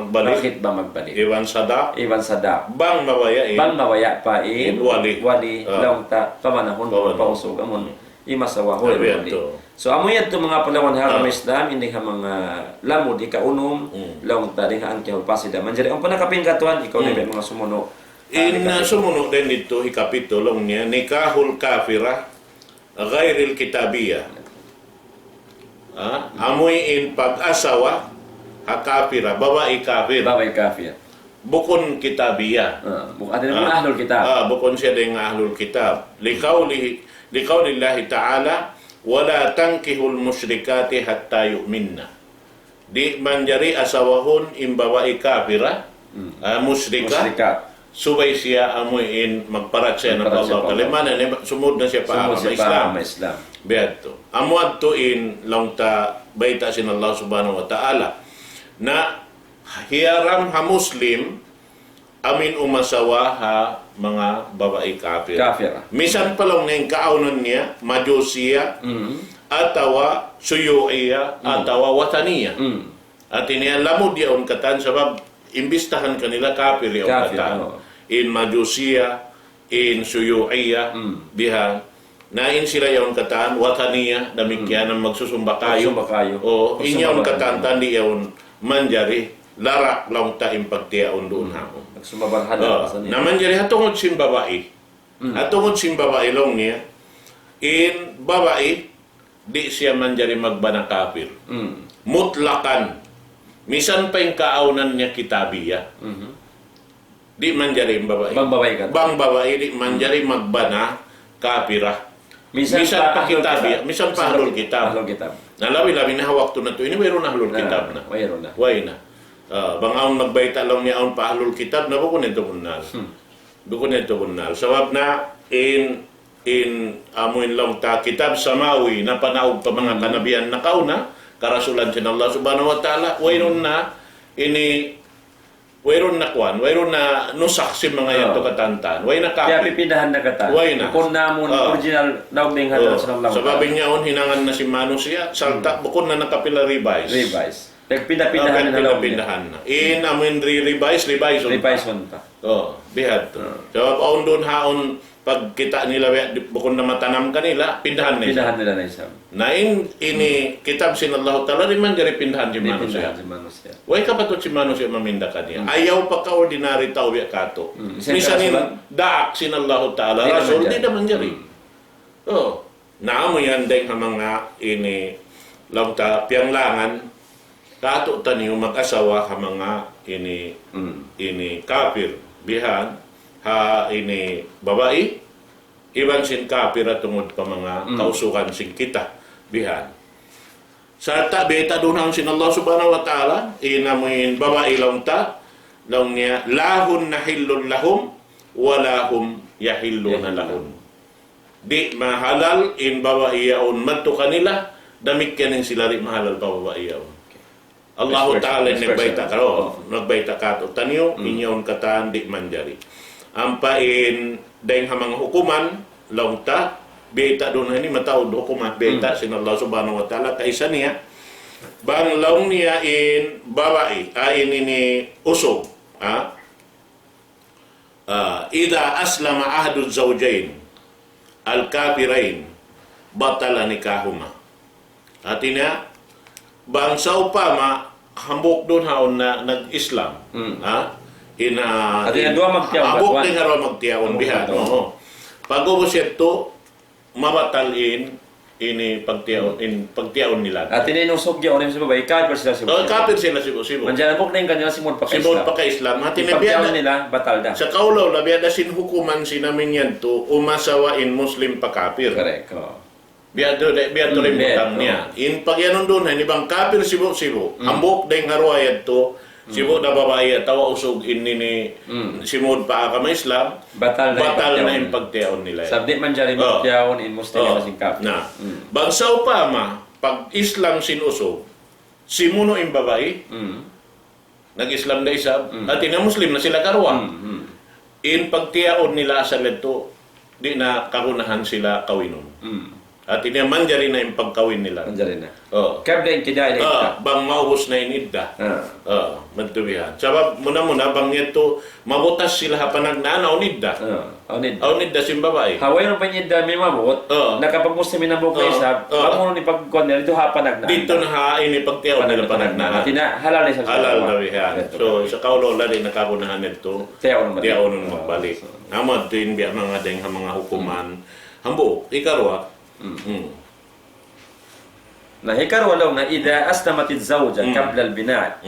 magbalik iwan sada bang mabaya pa in wali laong ta pamanahon pausog amon imasawa ho wali so amo yan to mga palawan haram Islam hindi ka mga lamod ikaunom laong tading ang kihol pasida manjari ang panakaping katuan ikaw na mga sumuno sumuno din dito ikapitulong niya nikahul kafira ghairil kitabiyah amoy in pag-asawa hakafira babae kafir bukon kitabiyah ada naman ahlul kitab bukon siya din ahlul kitab liqaulillahi ta'ala wala tankihul musyrikati hatta yu'minna di manjari asawahon imbawa'i kafira musyrika subay siya amuin magparat siya ng Allah kalimana sumud na siya pa Islam beato amuad to in lang ta baita sin Allah subhanahu wa ta'ala na hiyaram ha muslim amin umasawa ha mga babae kafir. Misan pa lang ngayong kaaunan niya, majusiya, atawa suyuiya, atawa wataniya. At inialamod yaon katan sabab imbistahan kanila kafir yaon katan. In majusiya, in suyuiya, biha. Nain sila yaon katan, wataniya, damikyan ang magsusumba kayo. O inyaon katan, tandi yaon manjari, larak lang ta impagtiyaon doon hako. Naman jari hatungod sin babae. Hatungod sin babae long niya. In babae di siya man jari magbana kafir. Mutlakan. Misan pa yung kaaunan niya kitabiya. Di man jari babae. Bang babae di man jari magbana kafira. Misan pa kitabiya, misan pa ahlul kitab. Nalawi-lawi na hawak to na to. Ini mayroon ahlul kitab na. Way na. Bang aon magbayta lang niya aon pa ahlul kitab na bukon ito kunal. Bukon ito kunal. Sabab na in amuin lang ta kitab samawi na panaog pa mga kanabian na kauna karasulan sin Allah subhanahu wa ta'ala wayron na ini wayron na kwan, wayron na nusak si mga yan to katantan. Way na Kaya kapi. pipindahan na kata. Way na. Kung namon original naugning hatan sa lang. Sa babing niya hinangan na si Mano siya, salta bukod na nakapila revise. Revise. Nagpinda-pindahan na lang. Pindahan na. In amin revise on. Revise on ta. Bihad to. So aon doon haon pag kita nila bukod na matanam kanila, pindahan na. Pindahan nila na isang. Na ini kitab sinallahu ta'ala rin man diri pindahan si Mano siya. Way ka pa to si Mano siya maminda ka niya. Ayaw pa ka ordinary tao biya kato. Misanin daak sinallahu ta'ala. Rasul di naman diri. Naamo yan dahil mga ini lang ta piyanglangan kato taniyo mag-asawa ka mga ini kafir bihan ha ini babae iban sin kafir at tungod pa mga kausukan sin kita bihan sa beta doon sin Allah subhanahu wa ta'ala inamuin babae lang ta lang niya lahun nahillun lahum walahum yahillun lahun di mahalal in babae yaon madto kanila damit kanin sila rin mahalal pa babae yaon Allah Ta'ala nagbayta karo, nagbayta kato tanyo, inyon katan di manjari. Ampain dahil hamang hukuman, launta, beta doon ini mataod hukuman, beta sin Allah Subhanahu Wa Ta'ala, kaisa niya, bang laung niya in babae, ini usog, ida aslama ahadul zawjain, al-kafirain, batala nikahuma. Artinya, bangsa upama hambok doon haon na nag-Islam dua magtiyaon hambok din haro magtiyaon bihan pag-ubos ito mabatalin ini pagtiyaon nila at inusog niya onim sa babae kafir sila sibo kafir sila sibo mandiyan bok na yung kanya simon pagka-Islam pagtiyaon nila batal da sa kaulaw labiyada sin hukuman sinamin yan to umasawain Muslim pa kafir correct biar rin butang niya. In pagyanon doon, ni bang kafir sibo. Ambok dahil haruayad to, sibo na babae, tawa usog ni simod pa ka Islam, batal na yung pagtiyaon nila. Sabdi man dyan yung pagtiyaon in Muslim na sing kafir. Bagsaw pa pag Islam sinusog, simuno yung babae, nag-Islam na isab, at ina Muslim na sila karwa. In pagtiyaon nila sa leto, di na karunahan sila kawinon. At manjari na yung pagkawin nila. Manjari na. Kabla yung kidaya na ita. Bang maubos na yung idda. Magtubihan. Sabab, muna-muna, bang ito, mabutas sila hapanagnanaw nidda. Nidda sin babae. Haway nung panyidda may mabot, nakapag-Muslim na buka isab, bangunan ni pagkuhan nila, ito hapanagnan. Dito na hain ipagtiyaw nila panagnan. Halal na isa. Halal na bihan. So, sa kaulola rin nakakunahan nito, tiyaw nun magbalik. Namad din biya mga deng mga hukuman. Hambo, ikarwa, نهيكر ولو إذا أسلمت الزوجة قبل البناء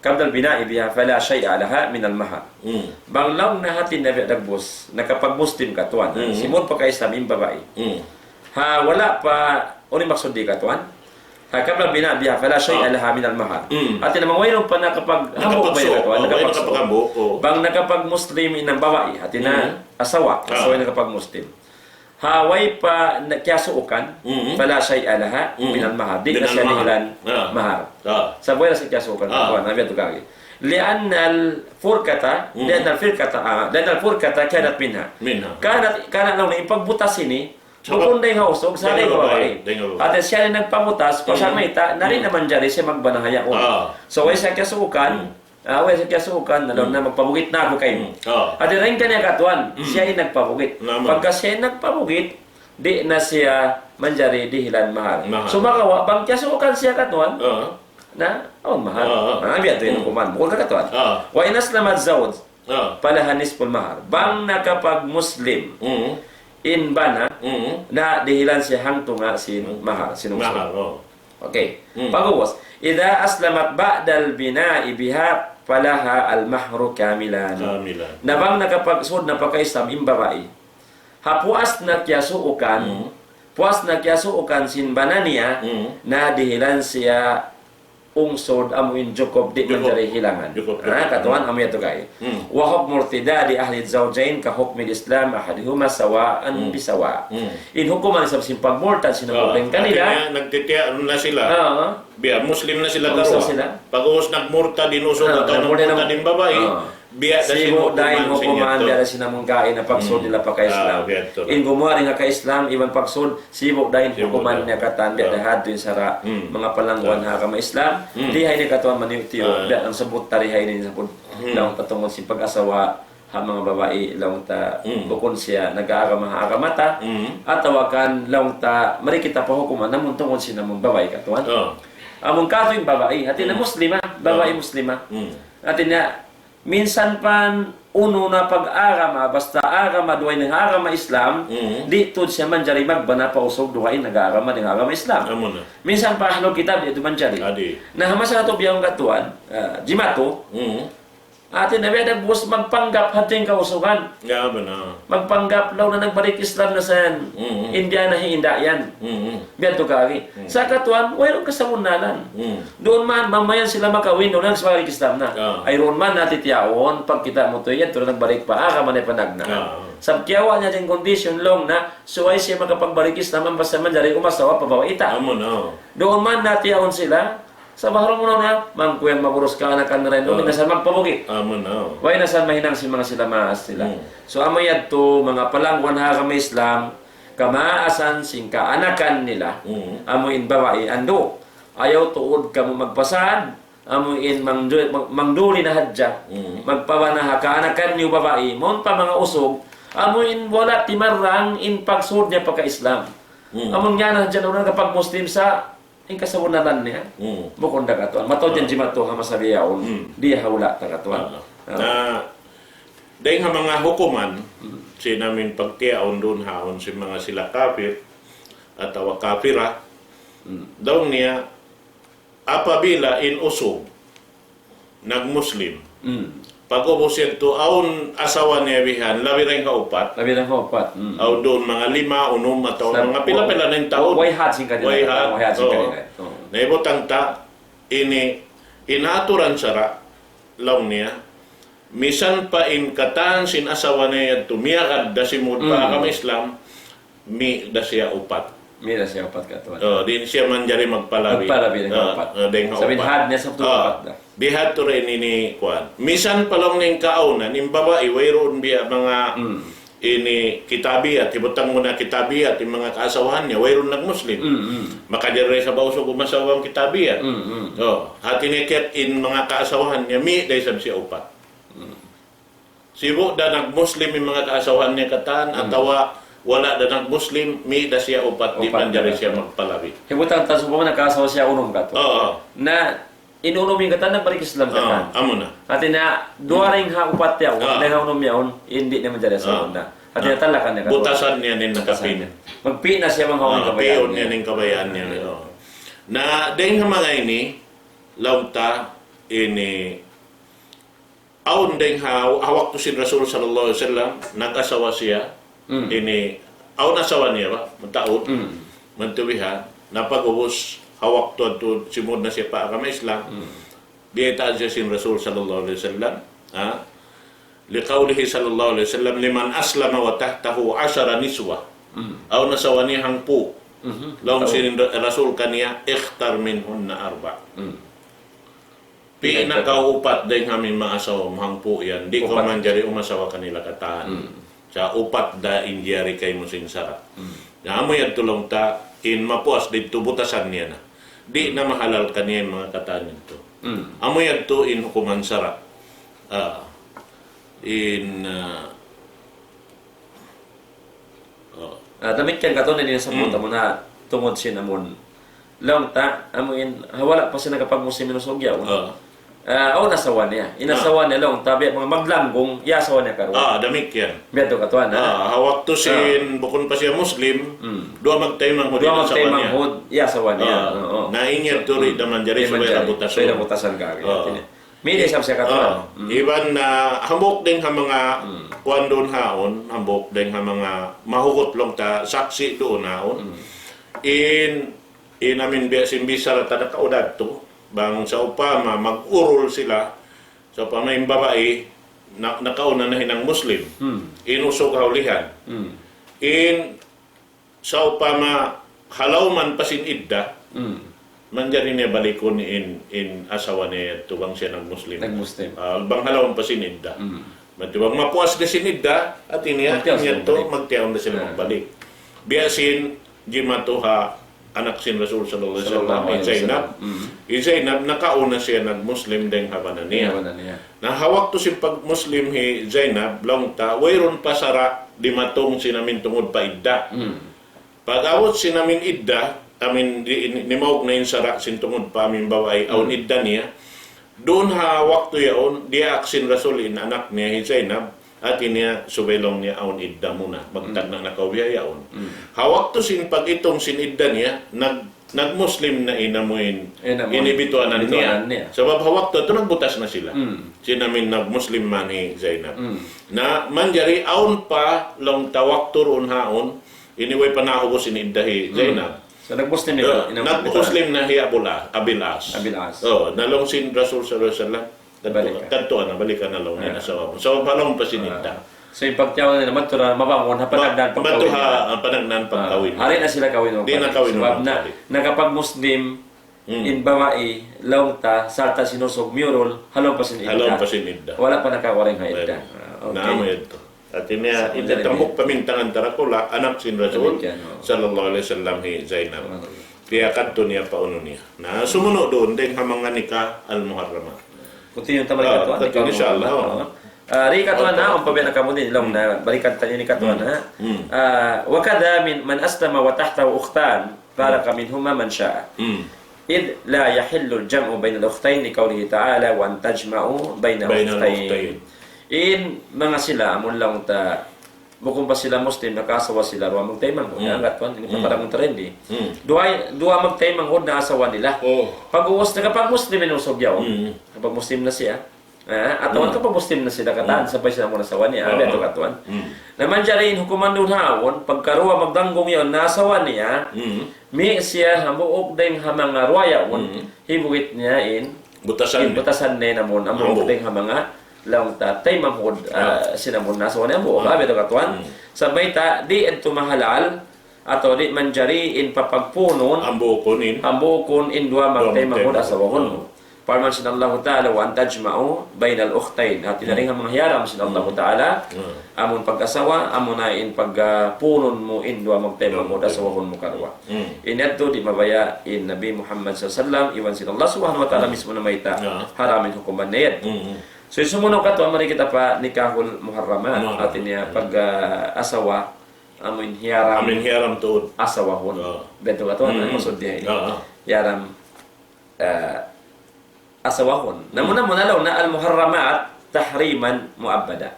قبل البناء بها فلا شيء لها من المهر بang law na hatin na dagbos nakapag-Muslim ka tuan simon pa ka Islam babae ha wala pa uni maksud di ka tuan ha kabla bina biha fala shay'a laha min al-mahar atin namang wayron pa nakapag-hambok ba yun tuan bang nakapag-Muslim inang babae atin na asawa nakapag-Muslim haway pa nakyasuukan pala siya'y alaha minal mahar di na siya nihilan mahar sa buhay na siya kyasuukan nabiyan ito kagi lian al-furkata kanat minha kanat lang na ipagbutas ini bukong day hausog sa day babae at siya na nagpabutas pa siya mayta na rin naman dyan siya magbanahaya so way siya kyasuukan away sa kyasukan na na magpabugit na ako kayo. At rin kanya katuan, siya ay nagpabugit. Pagka siya ay nagpabugit, di na siya manjari dihilan mahal. So makawa, bang kyasukan siya katuan, na, mahal. Biyan ito yung kuman. Bukol ka katuan. Wa inas lamad zawad, palahanis pul mahal. Bang nakapag-Muslim, in bana, na dihilan siya hangto nga sin mahal. Sinungsod. Okay. Pag-uwas, idha aslamat ba'dal bina'i biha falaha al-mahru kamilan. Nabang nakapag-sud na pagka-Islam yung babae, puas na kiyasuukan sin bananiya na dihilan siya ungsod amuin Jacob di manjari hilangan. Katuan amu ito kay. Wa hukm murtidadi ahli zawjain ka hukm Islam ahadihuma sawaan bisawa. In hukuman sa simpang murtad sinabugin kanila. Nagtitiya na sila. biya Muslim na sila Kamusta karon. sila? Pag-uwas nagmurta dinusog Ah, at nagmurta nagmurta na- din babae. Ah. Biya da si Sibo dahil hukuman to. dahil sinamong kain na pagsod nila pa ka Islam. biya to. In gumuha rin nga ka Islam, ibang pagsod, sibo dahil Sibo hukuman dahil. niya katan, biya dahil din sara mga palangwan ha ka Islam. Dihay ni katuan maniyutiyo, biya ang sabot tarihay ni sabot. Lang patungod si pag-asawa ha mga babae lang ta bukod siya nag-aagama agamata at tawakan lang ta mari kita pa hukuman namon tungod si namong babae katuan. Oh. Among katoy babae, hati na muslima, babae muslima. Hati na minsan pan uno na pag-agama basta agama duay ng agama Islam, di tud siya man jari magbana pa usog duay nag-agama ng agama Islam. Amo na. Minsan pa halog kitab di man jari. Adi. Na hamasa nato biyang katuan, jimato, atin na biya bus magpanggap hating kausugan. Ya ba na. Magpanggap law na nagbalik Islam na sa India na hinda yan. Biyan to kari. Sa katuan, mayroon kasamunanan. Doon man, mamayan sila makawin, doon lang sa balik Islam na. Ay roon man natitiyaon, pag kita mo to yan, doon nagbalik pa, man ay panagna. Sa kiyawa niya din condition long na, suway siya makapagbalik Islam, ang basta man dyan, umasawa, pabawaita. Amo na. Doon man natiyaon sila, sa baharo mo na, mangkuyang maburos ka anak na rin, doon nasan magpabugi. Amo na. Why nasan mahinang si mga sila maas sila. So amayad to mga palangwan ha kami Islam kamaasan sing kaanakan nila. Amuin babae ando. Ayaw tuod kamo magpasad. Amuin mangduli na hadya. Magpawana ha kaanakan niyo babae. Mon pa mga usog. Amuin wala timarang in pagsud niya pagka Islam. Amon nga na dyan kapag Muslim sa in kasawunanan niya. Bukod na katuan. Matod yan jimato ha masabiyaon. Di hawla ta katuan. Na dahil nga mga hukuman si namin pagtiyaon doon haon si mga sila kafir at tawa kafira daw niya apabila in usog nag-Muslim pag-ubos ito aon asawa niya bihan labi rin kaupat Labi na ko, pat. aw doon mga 5 unom at mga pila-pila na yung taon Way hat sing kanila. Way hat. Way hat sing Oo. kanila. naibutang ta ini inaturan sara law niya misan pa in katan sin asawa niya tumiyakad da simud pa kami Islam mi da siya upat Mira siya upat katuan. din siya man jari magpalabi Magpalabi ng upat. Sabihin had niya sa upat na. bihat to rin ini kuan misan pa lang ning kaunan ning babae wayron biya mga ini kitabi at ibutang mo na kitabi at yung mga kaasawahan niya wayron nag-Muslim makadire sa bauso kumasawang kitabi at hati niket in mga kaasawahan niya mi dahil sab siya upat sibo da nag-Muslim yung mga kaasawahan niya katan atawa wala da nag-Muslim mi da siya upat di man jari siya magpalabi Hibutang ta subo nakasawa siya unom katuan. Na inunom yung katan nagbalik Islam katan. amo na Ati na duwaring ha upat yaw, na ha unom yaon, hindi naman dyan sa una. Ati na talakan niya katuan. butasan niya nin nakapin Magpi na siya mga hawang kabayan piyon niya ning kabayan niya na dahil nga mga ini lauta ini aun dahil hawak to si Rasul sallallahu alaihi wasallam nag-asawa siya ini aun asawa niya ba mataon mantubihan napag-ubos hawak to simod na siya pa kami Islam biyataan siya si Rasul sallallahu alaihi wasallam liqaulihi sallallahu alaihi wasallam liman aslama wa tahtahu 10 niswa aw nasawa niya hangpu laung si Rasul kaniya ikhtar minhunna 4 pinakaupat dahil kami maasawa hangpu yan di ko man jari umasawa kanila kataan sa upat da injari kay mo sing sarap na amo yan tulong ta in mapuas dito butasan niya na di na mahalal kaniya yung mga kataan nito amo yan to in hukuman sarap damit kan katon ni sa puta mo na tungod siya namon. Lang ta amuin wala pa siya nakapag-Muslim no sugyaw. Aw nasawa niya. Inasawa niya lang tabi mga maglanggong yasawa niya karon. damit yan. Biadto katuan hawak to sin bukod pa siya Muslim dua magtaymang hud Dua sa niya yasawa niya. na inya to ri daman jari sa wala butason Sa butasan ka. Mili siya katuan. Iban na hambok din ha mga kuan doon haon, hambok din ha mga mahugot lang ta saksi doon haon. In amin simbisa ta nakaudad to bang sa upama mag-urol sila sa upama yung babae nakauna na hinang Muslim. Inusog haulihan. Sa upama halaw man pasin idda manjari niya balikon in asawa niya tubang siya nag-Muslim. Nag-Muslim. Bang halawang pa sinidda. Matubang mapuas na sinidda at iniya to magtiyaw na sila magbalik. Biyasin jimatuha anak sin Rasul sallallahu alaihi wasallam Zainab. Zainab nakauna siya nag-Muslim deng habanan niya. Na hawak to si pag-Muslim hi Zainab long ta wayron pasara di matong sinamin tungod pa idda. Pag-awot sinamin idda amin ni maog na yung sara sin tungod pa amin baway aun idda niya. Doon hawak to yaon dia aksin Rasul in anak niya hi Zainab at niya subelong niya aun idda muna magtag na nakawiya yaon. Hawak to sin pag itong sin idda niya nag-Muslim na inamuin inibituanan niya. Sabab hawak to nagbutas na sila. Sinamin nag-Muslim man hi Zainab. Na manjari aun pa long tawak turun haon iniway panahubos in idda hi Zainab. So nag-Muslim nila. Nag-Muslim na hi Abilas. Nalong sin Rasul sallallahu alaihi wasallam kadto na balikan na long niya asawa mo. So palong pa sinita. So yung pagtiyaw nila matura mabangon hapanagdan pagkawin. Matuha panagnan pagkawin. Hari na sila kawin mo. Di na kawin mo. Sebab na kapag Muslim in bawae lawta sarta sinusog murol halong pa sinidda. Wala pa nakawaring haidda. Naamo ito. At niya itatambok pamintangan tarakula anak sin Rasul sallallahu alaihi wasallam hi Zainab. Kaya kadto niya pauno niya. Na sumuno doon din hamang nikah al-muharrama. Continue ta balikan to. Inshallah. Ri katuan na umpabi na kamunin long na balikan ta ni katuan na. Wa kada min man aslama wa tahtahu ukhtan faraka minhuma man sha'a. إذ لا يحل الجمع بين الأختين لقوله تعالى وأن تجمعوا بين الأختين. In mga sila amon lang ta bukong pa sila Muslim nakasawa sila ruwa magtaymang hod angat kon ini parang trendi dua magtaymang hod na asawa nila pag uwas na kapag Muslim inusog yaw kapag Muslim na siya atawan kapag Muslim na sila kataan sabay sila mo nasawa niya ato katuan naman dyan hukuman doon haon pagkaruwa magdanggong yun nasawa niya mi siya hamuok ding hamanga ruwaya hibugit niya in butasan niya namon amuok ding hamanga lang tatay mamhod sinamon na so mo gabi to katuan sabay ta di ento mahalal ato di manjari in papagpunon ambukon in dua magtay mamhod asawahon mo parman sinallahu ta'ala wa antajma'u bainal ukhtayn at tinaring mga hiyaram sinallahu ta'ala amon pag-asawa amon na in pagpunon mo in dua magtay mamhod asawahon mo karwa inadto di mabaya in Nabi Muhammad sallallahu alaihi wasallam iwan sinallahu subhanahu wa ta'ala mismo na mayta haramin hukuman niyad. So sumunod ka to mari kita pa nikahul muharramat at niya pag asawa amin hiyaram tuod asawahon beto ka to masud diha yaram asawahon namun nalaw na al muharramat tahriman muabbada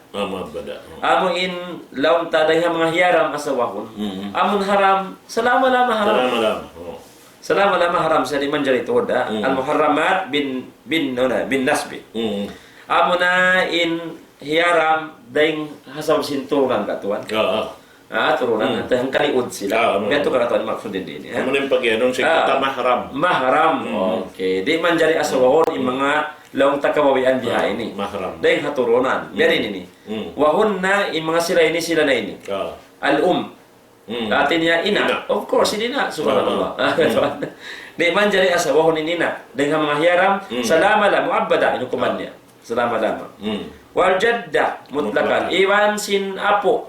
amo in lawn taday mga hiyaram asawahon amon haram salama haram sa di manjari tuod al muharramat bin nasbi amo na in hiyaram daing hasam sinturan katuan. Turunan ang kaliud sila. Beto ka katuan maksudin din. Amo na yung pagyanon siya mahram. Okay. Di man jari asawahon yung mga laong takawawian diha ini. Mahram. Daing haturunan. Merin ini. Wahon na yung mga sila ini. Al-um. Atin niya ina. Of course, ini na. Subhanallah. Di man jari asawahon ini na. Daing mga hiyaram. Salama la muabbada. Inukuman niya. Selama-lama. Wal jaddah mutlakan. Iwan sin apo.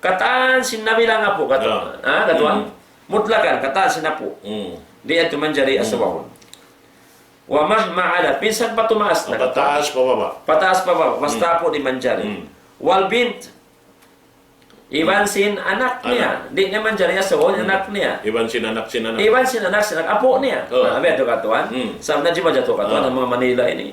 Kataan sin nabilang apo katuan. Katuan. Mutlakan kataan sin apo. Dia tu manjari asawahon. Wa mahma ala pinsan pa tumaas na pataas pa baba. Basta apo di manjari. Wal bint Iwan sin anak niya. Di niya manjari asawahon anak niya. Iwan sin anak. Apo niya. Beto katuan. Sama na jiba jatuh katuan ng mga Manila ini.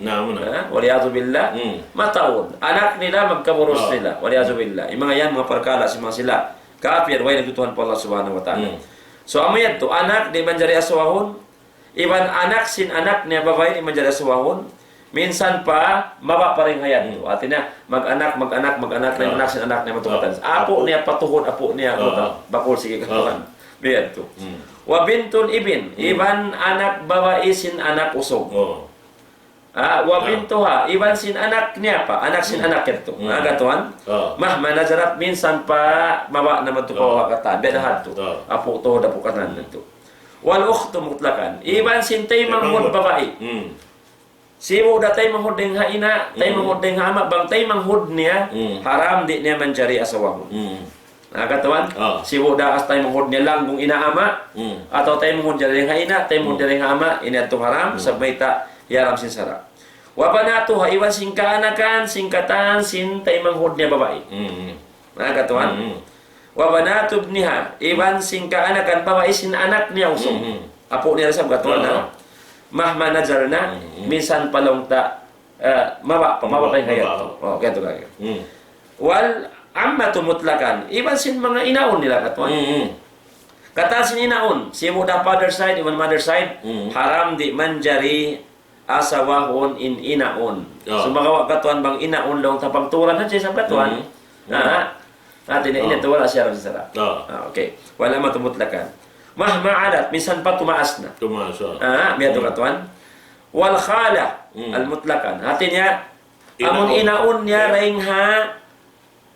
Waliyadu billah. Mataon. Anak nila magkamuros nila. Waliyadu billah. Yung mga yan, mga parkala, si mga sila. Kaapir, way nagtutuhan po Allah subhanahu wa ta'ala. So, amo yan to. Anak, di manjari asawahon. Iwan anak sin anak niya babae, di manjari asawahon. Minsan pa, maba pa rin ngayon. Atin na, mag-anak na yung anak sin anak niya matupatan. Apo niya patuhon, apo niya. Bakul, sige katuhan. Biyan to. Wa bintun ibin. Iban anak babae sin anak usog. Wa bintuha. Iban sin anak niya pa. Anak sin anak ito. Agatuan. Mahma nazarat minsan pa maba naman to kawa katan. Bedahan to. Apo to, dapo kanan to. Wal ukhtu mutlakan. Iban sin tay manghud babae. Sibo da tay manghud ding haina, tay manghud ding ama, bang tay manghud niya, haram di niya mencari asawahun. Katawan, sibo da as tay manghud niya lang kung inaama, atau tay manghud ding haina, tay manghud ding ama, ini atu haram, sabay ta yaram sin sara. Wa banatuha iwan sin kaanakan, singkatan sin tay manghud niya babae. Katawan. Wa banatu ibniha iwan sin kaanakan babae sin anak niya usong. Apo niya sa katawan na. Mahma najalna minsan palong ta mawa kay hayat. Oh, kaya to kaya. Wal ammatu mutlakan iban sin mga inaon nila katwan. Kata sin inaon, si muda father side iban mother side haram di manjari asawahon in inaon. So magawa katwan bang inaon long tapagturan na siya sa katwan. Natin na ito wala siya rin sa okay. Wala matumutlakan. Mahma alat, minsan pa tumaas na. Tumaas. Biya katuan. Wal khala, al-mutlakan. Hati niya, amon inaon niya ring ha,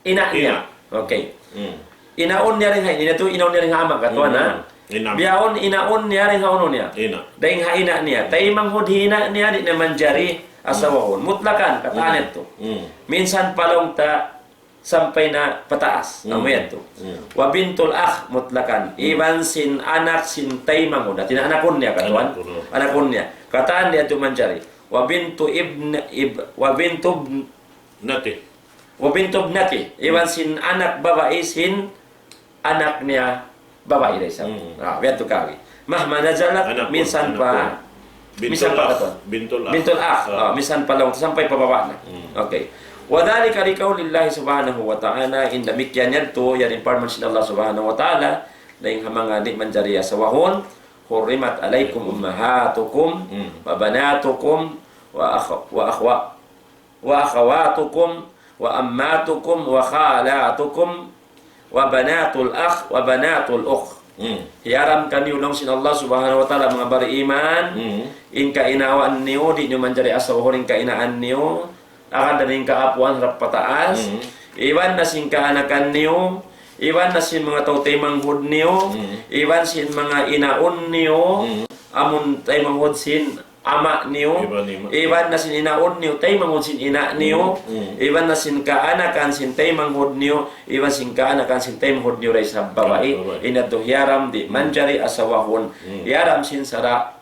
ina niya. Okay. Inaon niya ring ha, ina to inaon niya ring ha ama katuan ha. Biyaon inaon niya ring ha uno niya. Daing ha ina niya. Tay manghud hina niya di naman jari asawahon. Mutlakan, kataan ito. Minsan palong ta sampai na pataas. Amoy ito. Wa bintul akh mutlakan. Iban sin anak sin tay manghud. Dati na anakon niya katuan. Anakon niya. Kataan niya ito manjari. Wa bintu ibnati. Iban sin anak babae sin anak niya babae rin sa. Biyan ito kawi. Mahma najalat minsan pa. Minsan pa katuan. Bintul akh. Minsan pa lang. Sampai pababa na. Okay. Wadhalika liqaulillahi subhanahu wa ta'ala in damikyan yadto yan imparman sin Allah subhanahu wa ta'ala daing hamanga di manjari asawahon hurrimat alaikum ummahatukum wa banatukum wa akhawatukum wa ammatukum wa khalatukum wa banatul akh wa banatul ukh. Hiaram kaniyo lang sin Allah subhanahu wa ta'ala mga bariiman in kainawaan niyo di nyo manjari asawahon in kainaan niyo akan daning kaapuan harap pataas. Iwan na sin kaanakan niyo, iwan na sin mga tautay manghud niyo, iwan sin mga inaon niyo, amun tay manghud sin ama niyo, iwan na sin inaon niyo, tay manghud sin ina niyo, iwan na sin kaanakan sin tay manghud niyo, iwan sin kaanakan sin tay manghud niyo ray sa babae. Inato hiaram di manjari asawahon, hiaram sin sara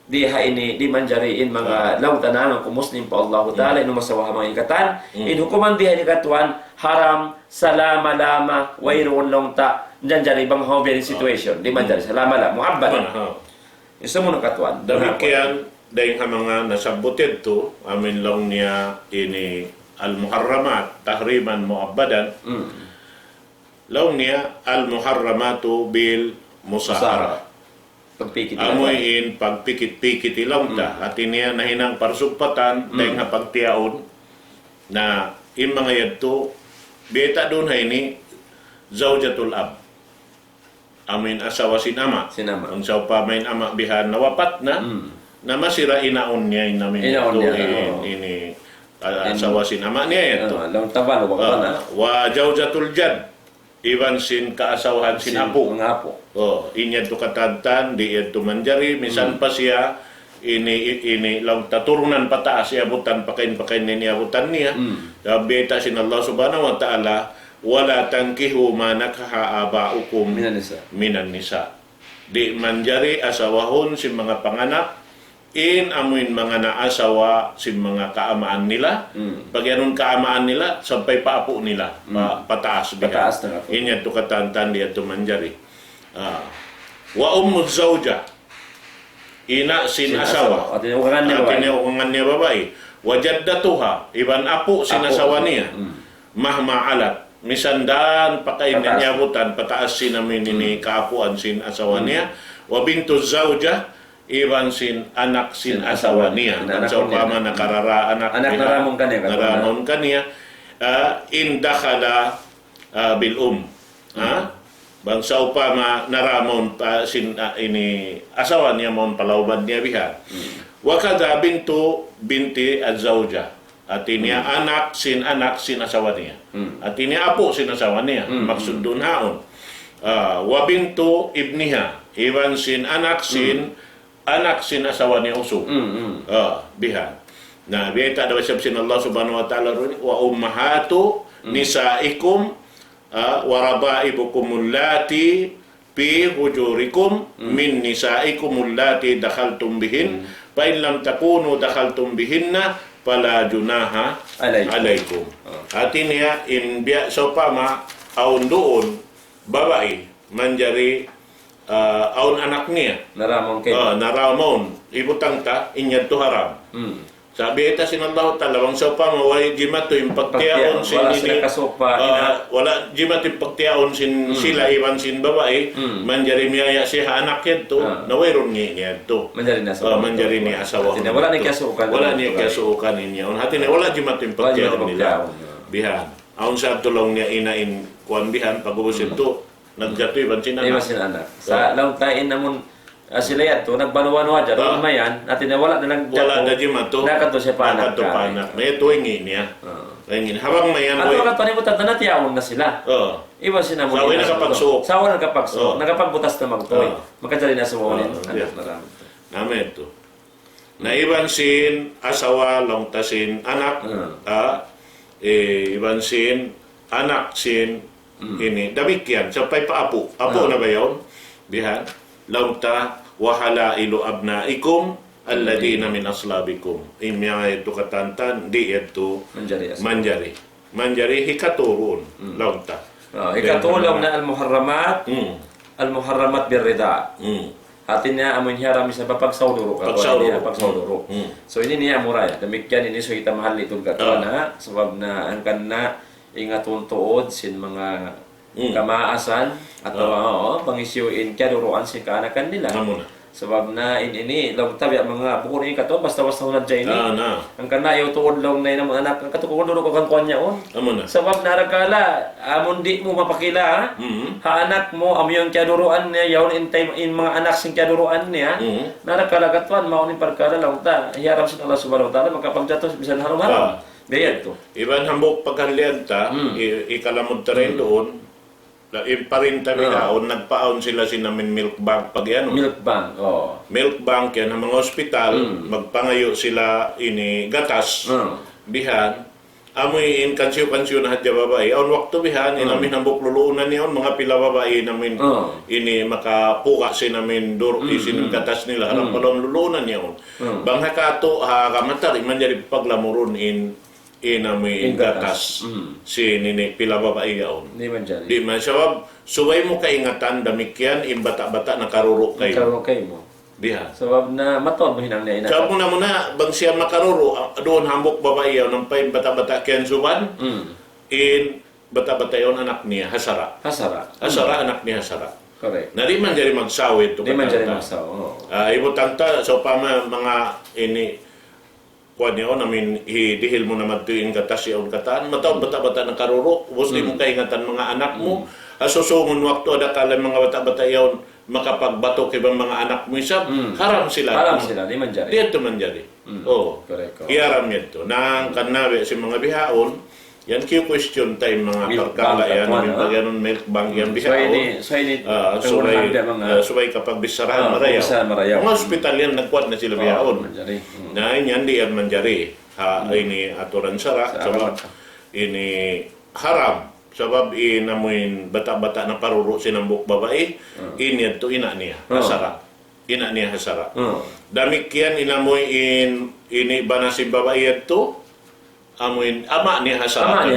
di ha ini di manjariin mga lautanang kung Muslim pa Allah Ta'ala ino masawa mga ikatan in hukuman di ha katuan haram salama lama wayroon long ta dyan jari bang hovering situation di manjari salama lama muabbad isa mo na katuan damikian dahil ha mga nasabutid to amin lang niya ini al-muharramat tahriman muabbadan lang niya al-muharramatu bil musahara amoyin pagpikit-pikit ilang ta at niya nahinang parsupatan dahil nga pagtiyaon na yung mga yadto beta doon hay ni zawjatul ab amin asawa sinama ang saw pa may ama bihan nawapat na na masira inaon niya namin ito ini asawa sinama niya ito wa zawjatul jad iwan sin kaasawahan sin apo. Inya to katantan, di ito manjari, misan pa siya, ini lang taturunan pataas, iabutan pakain ni iabutan niya. Beta sin Allah subhanahu wa ta'ala, wala tangkihu manakha abaukum minan nisa. Di manjari asawahon sin mga panganak, in amuin mga naasawa sin mga kaamaan nila pagyanon kaamaan nila sampai paapo nila pataas na inya to katantan diya to manjari wa ummu zawja ina sin asawa atinukangan niya babae wa jaddatuha iban apo sin asawa niya mahma alat misandan pakain niya butan pataas sin amin ni kaapuan sin asawa niya wa bintu zawja iwan sin anak sin asawa niya so pama nakarara anak naramon kaniya in dakhala bil bangsa upama naramon pa sin ini asawa niya mon palawban niya biha wa kada binti az-zawja at niya anak sin asawa niya at niya apo sin asawa niya maksud dun haon wa bintu ibniha Iwan sin anak sin asawa ni usok. Bihan. Na biyata daw siya sin Allah subhanahu wa ta'ala rin, wa ummahatu nisaikum wa rabaibukum allati fi hujurikum min nisaikum allati dakhaltum bihin fa in lam takunu dakhaltum bihinna fala junaha alaikum. Artinya in biya sopama aun doon babae manjari aun anak niya Naramon kayo. naramon ibutang ta inyad to haram. Sabi ita sinallahu ta'ala bang sopama wala jimat to impagtiaon sin wala sila kasopa wala jimat impagtiaon sin sila iwan sin babae manjari miyaya siya anak yadto nawayron niya to manjari na asawa. manjari ni asawa. Wala ni kasukan. Wala ni kasukan niya. Hati ni wala jimat impagtiaon nila. Bihan. Aun sa tulong niya inain kuan bihan pag-ubos ito nagjato iban sin Iba anak. sila anak. Sa launtain namon sila yato nagbaluan waja ron mayan atin na wala na lang Wala na jimat to. nakato siya pa anak. Nakato pa anak. May ito ingin niya. Ingin. Habang mayan Ato ka panibutan na tiyaon na sila. Iba sila mo. Saway nakapagsuok. Sawa nakapagsuok. Nakapagbutas na magtoy. Makadali na sa mga yeah. anak na rami. Namin ito. Naiban sin asawa long tasin anak. Iban sin anak sin ini damikyan sapay pa apo na ba yun bihan lauta wahala ilu abnaikum alladina min aslabikum imya ito katantan di ito manjari hikaturun lauta ikatulong na al-muharramat birrida atin niya amun hiram sa pagsawduro pagsawduro. So ini niya muray. Demikian ini so kita mahal itong katuna sebab na ang kanna ingatun tuod sin mga kamaasan atau pangisiuin kaduruan sin kaanakan nila. Sebab na ini lang tabi mga bukod ini kato basta-basta hunad dyan ini. Ang kanna yung tuod lang na yung anak ang katukod duro ko kang niya on. Sebab narakala amon di mo mapakila ha anak mo am yung kaduruan niya yawn in mga anak sing kaduruan niya narakala katuan mao ni perkara lang ta hiarap sa Allah subhanahu wa taala makapagjatos bisan haram-haram. Bayad to. Iban hambok pagkanlian ta ikalamod ta rin doon parin tabi kaon nagpaon sila sinamin milk bank pag yan. Milk bank, Milk bank yan ang mga ospital magpangayo sila ini gatas bihan amoy in kansyo na hadya babae on wakto bihan inamin hambok luluunan niyon mga pila babae namin ini makapuka sinamin dur isin gatas nila harap palong luluunan niyon bang hakato kamatar man jadi paglamurun inamin gatas si nini pila babae yaon. Di man sabab subay mo kaingatan damikyan bata-bata nakaruro kayo. Nakaruro kayo mo. Diha. Sabab na maton mo hinang niya ina. Sabab muna bang siya makaruro doon hambok babae yaon ng pay bata-bata kiyan suban bata-bata yaon anak niya hasara anak niya hasara. Correct. Na di man jari magsawit to. Di man jari magsaw. Ibutang ta so pa mga ini kuan niyo namin dihil mo naman tuwing gatas yaon kataan mataon bata-bata nakaruro ubos di mo kaingatan mga anak mo asusungon wakto ada kala mga bata-bata yaon makapagbato kay mga anak mo isab haram sila di man jari dito man jari correct hiaram nito nang kanabe si mga bihaon yan kyo question time mga perkala yan namin pag yanon milk bank yan bihaon subay kapag bisarahan marayaw mga hospital yan nagkuat na sila bihaon na yan di yan manjari ini aturan sara sabab ini haram sabab inamuin bata-bata na paruro sinambok babae ini to ina niya hasara damikyan inamoy ini banasi babae to amuin ama ni hasara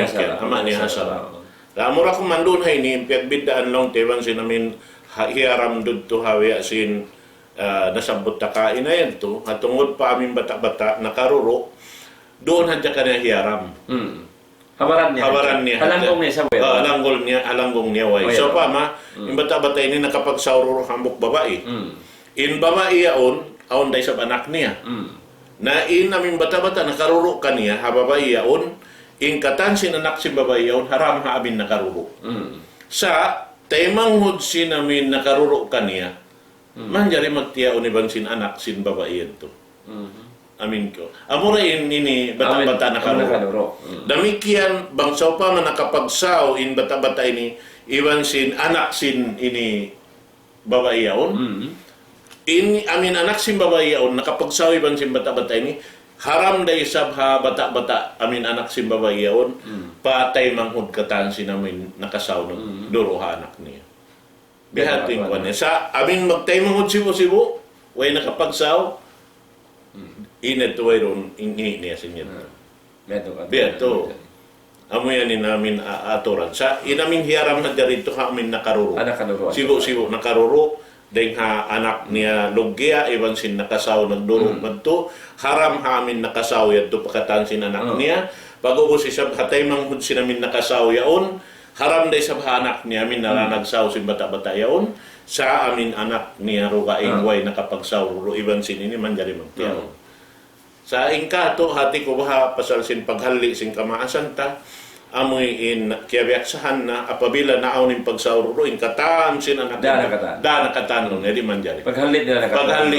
amura ko mandun hay ni piagbidaan long tewan sinamin hiaram dudto hawi sin nasabot ta kain na yan to atungod pa aming bata-bata nakaruro doon hadya ka na hiaram habaran niya alanggong niya way so pa yung bata-bata ini nakapagsawro hambok babae in babae yaon aon day sa anak niya na aming bata-bata nakaruro kaniya hababae yaon ingkatan sinanak si babae yaon haram haabin nakaruro sa temanghod sinamin nakaruro kaniya manjari magtiyaon iban sin anak sin babae to amin ko amura ini bata-bata nakaruro damikian bangsaw pa man nakapagsaw in bata-bata ini iban sin anak sin ini babae yaon. In amin anak sim babae yaon nakapagsawi ban sim bata-bata ini haram day sabha bata-bata amin anak sim babae yaon patay manghud katan sinamin nakasaw ng duruha anak niya. Bihating ko niya. Sa amin magtay manghud sibo-sibo way nakapagsaw init wayron ingi niya sinyo. Bihato. Amo yan namin aturan. Sa inamin hiyaram na dito amin nakaruro. Sibo-sibo nakaruro. Dahil anak niya lugya, iwan sin nakasaw nagdurog to haram amin nakasaw yan to pakatan sin anak niya. Bago si sab hatay manghud sinamin nakasaw yaon, haram day sab anak niya amin naranagsaw sin bata-bata yaon, sa amin anak niya ruga ingway nakapagsaw ro iwan sin ini man jari magtiyaw. Sa ingkato hati ko baha pasal sin paghali sin kamaasan ta, amoy in kiyabiaksahan na apabila naaw ning pagsauro in katan sin anak da nakatan no edi manjari paghalit nila nakatan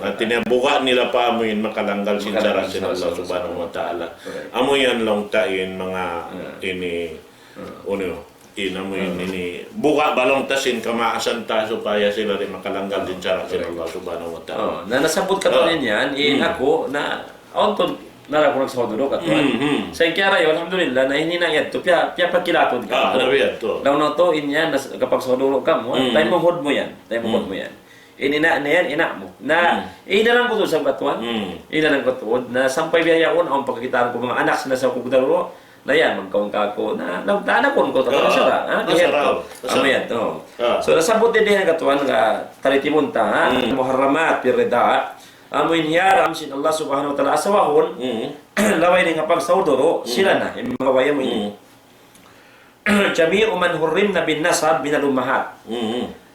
at tinabuka nila pa amoy makalanggal sin sara sin Allah subhanahu wa ta'ala amoy yan lang tain mga ini uno amoy ini buka balong tasin kamaasan ta supaya sila rin makalanggal din sara sin Allah subhanahu wa ta'ala na nasabot ka to niyan ako na onton nara ko sa duro katuan. Sa ikyara yo alhamdulillah na hininayad to pia pagkilaton ka. To. Daw no to inya kapag sa duro ka mo, tay mo hod mo yan. Inina na yan ina mo. Na ina lang ko to sa katuan. Ina lang ko to na sampay biyayaon ang pagkitaan ko mga anak na sa kugdaro. Na yan magkaon ka ko na nagdana ko talaga sara. Amo yan to. So nasabot din katuan nga talitimunta muharramat pirida. Amoy hiyaram sin Allah subhanahu wa ta'ala asawahon laway ning kapag saudoro sila na yung mga waya mo ini jami'u man hurrimna bin nasab bin al-ummahat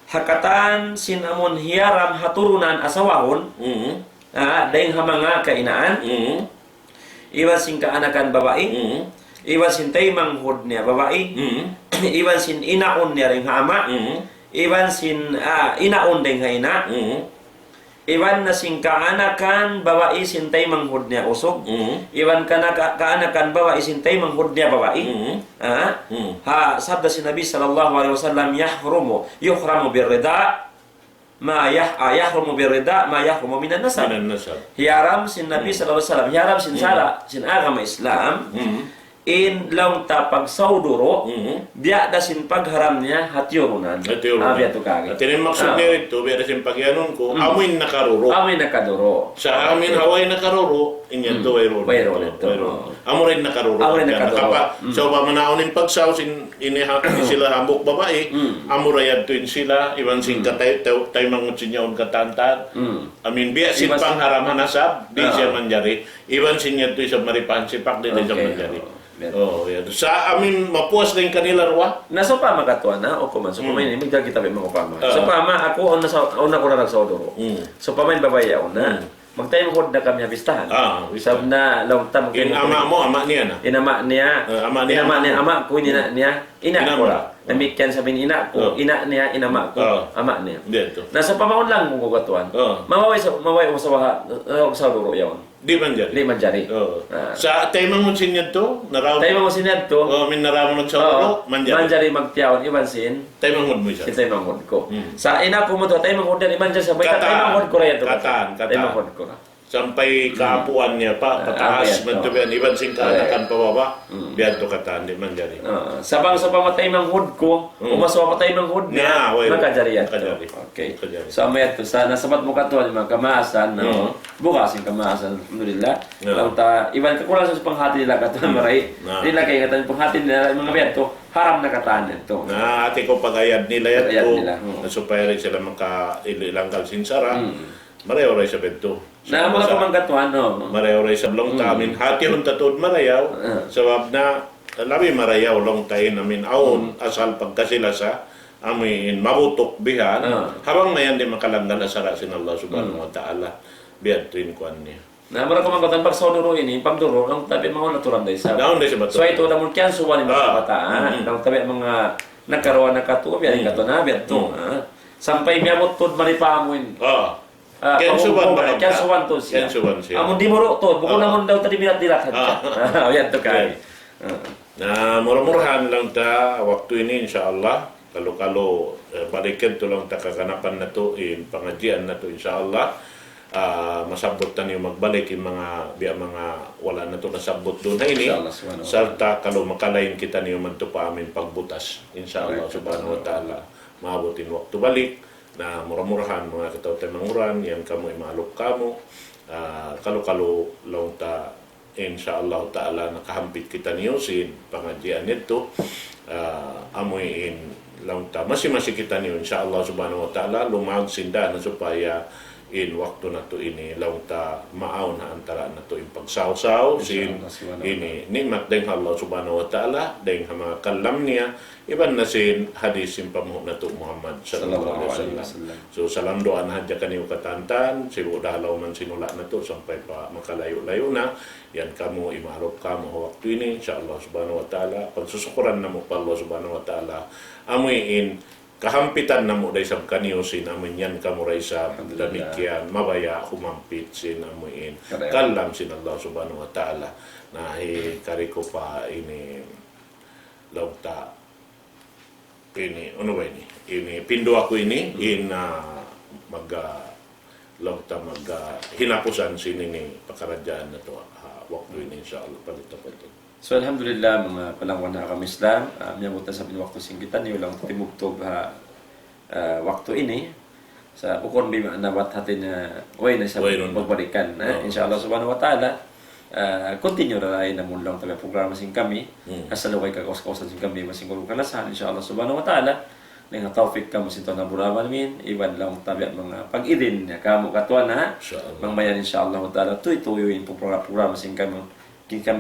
hakatan sin amon hiyaram haturunan asawahon daing hamanga kainaan iwan sin kaanakan babae iwan sin taymang hud niya babae iwan sin inaon niya ring hama iwan sin inaon ding haina iwan na sing kaanakan babae sintay manghud niya usog. Iwan ka na kaanakan babae sintay manghud niya babae. Sabda si Nabi sallallahu alaihi wasallam yuhramu birrida ma yahrumu birrida ma yahrumu minan nasab. Hiyaram sin Nabi sallallahu alaihi wasallam hiyaram sin sara sin agama Islam in lang tapag sauduro dia dasin pagharam niya hatiurunan abia to kage tinin maksud niya ito biya dasin pagyanon ko amin nakaduro sa amin haway nakaruro inyan to wayro amurin nakaruro so ba manaonin pagsaw sin sila hambok babae amurayad tuin sila iwan sin katay mangut sinyaon katantad amin biya sin pangharam hanasab di siya manjari iwan sin niya to sa maripan sipak di siya manjari. Yan. Sa amin mapuas din kanila ruwa. Nasa pama katuan na o kuman. So pamain ini kita kita mga pama. So pama ako on ako na nagsaudoro. So pamain babaya na. Magtayo ko na kami bistahan. Sab na long tam in ama mo ama niya na. Inama niya. Ama ko niya ina ko ra. Namikyan sabihin ina ko, ina niya inama ko, ama niya. Nasa pamaon lang mo katuan. Mawaway sa duro yaon. Di manjari. Sa tayo mangunsin niya to, tayo mangunsin niya to, min naramon sa manjari. Manjari magtiyawan, iban sin. Tayo manghud mo siya. Tayo manghud ko. Sa ina ko mo to, tayo manghud yan, iban siya sa baita, tayo manghud ko rin. Tayo manghud ko na. Sampay kaapuan niya pa, pataas man to biyan, iban sin kaanakan pababa, biyan to kataan, di manjari. Sabang sa pamatay manghud ko, umasawa patay manghud niya, makajari yan. Okay. So amayat to, sa nasabat mo katuan, mga kamaasan, bukasin kamaasan, alhamdulillah. Iban ka kulang sa panghati nila katuan, maray. Hindi na kayo katuan, panghati nila, mga biyan to, haram na kataan nito. Na ati ko pag-ayad nila yan to, supaya rin sila makailangal sinsara, marayaw rin sa bento. Na mga pamangkatuan, no? Marayaw rin sa blong tamin. Hati hon tatod marayaw. Sabab na, labi marayaw long tayo namin. Aon, asal pagkasila sa amin mabutok bihan. Habang mayan din makalanggan asara sin Allah subhanahu wa ta'ala. Biyan tuin kuan niya. Na mga pamangkatuan, pag sauduro ini, pagduro, ang tabi mga naturan day sa. Naon day sa bato. So ito, namun kiyan suwan yung mga kabataan. Ang tabi mga nagkaroon na katuwa, biyan yung katuwa na, biyan to. Sampay miyamot tod maripahamuin. Ken suwan ba? Ken suwan to siya. Amon di mo to, buko namon daw tadi bilat-bilat hadya. Yan to kay. Na murah-murahan lang ta waktu ini insyaallah kalo-kalo balikan to lang takaganapan na to in pangadyan na to inshallah. Masabot na niyo magbalik yung mga wala na to nasabot doon na ini sarta kalo makalain kita niyo man to pa amin pagbutas inshallah subhanahu wa ta'ala maabutin waktu balik na murah-murahan mga katawtay manguran yan kamo imalop kamo kalo-kalo long ta inshallah ta'ala nakahampit kita niyo sin pangadyan nito amoy in lang ta masi kita niyo inshallah subhanahu wa ta'ala lumag sinda na supaya in waktu na to ini lang ta maaw na antara na to in pagsaw-saw sin ini nikmat deng Allah subhanahu wa ta'ala deng mga kalam niya iban na sin hadis sin pamuh na to Muhammad sallallahu alaihi wasallam. So salam doan hadya kaniyo katantan sibu dalaw man sinula na to sampai pa makalayo-layo na yan kamo imarop kamo waktu ini insyaallah subhanahu wa ta'ala pagsusukuran namo pa Allah subhanahu wa ta'ala amoy in kahampitan namo day sab kaniyo sinamin yan kamo ray sa damikian mabaya humampit sinamin kalam sin Allah subhanahu wa ta'ala na kariko pa ini lauta ini ano ba ini pindo ako ini in lauta hinapusan sinini pakaradyan na to waktu ini insyaallah palito. So alhamdulillah mga palangwan na kami Islam, miyabot na sa pinwakto singkitan niyo lang timugtog waktu ini sa ukon bima nawat hatin way na sa pagbalikan insyaallah subhanahu wa ta'ala continue ra ay namon lang taga programa sing kami kasalukay kakaus-kausan sing kami masing kanasan insyaallah subhanahu wa ta'ala ning tawfik kamo sinto na buraman min iban lang tabiat mga pag-idin kamo katwa na mangmayan insyaallah ta'ala tuy-tuyoin po programa sing kami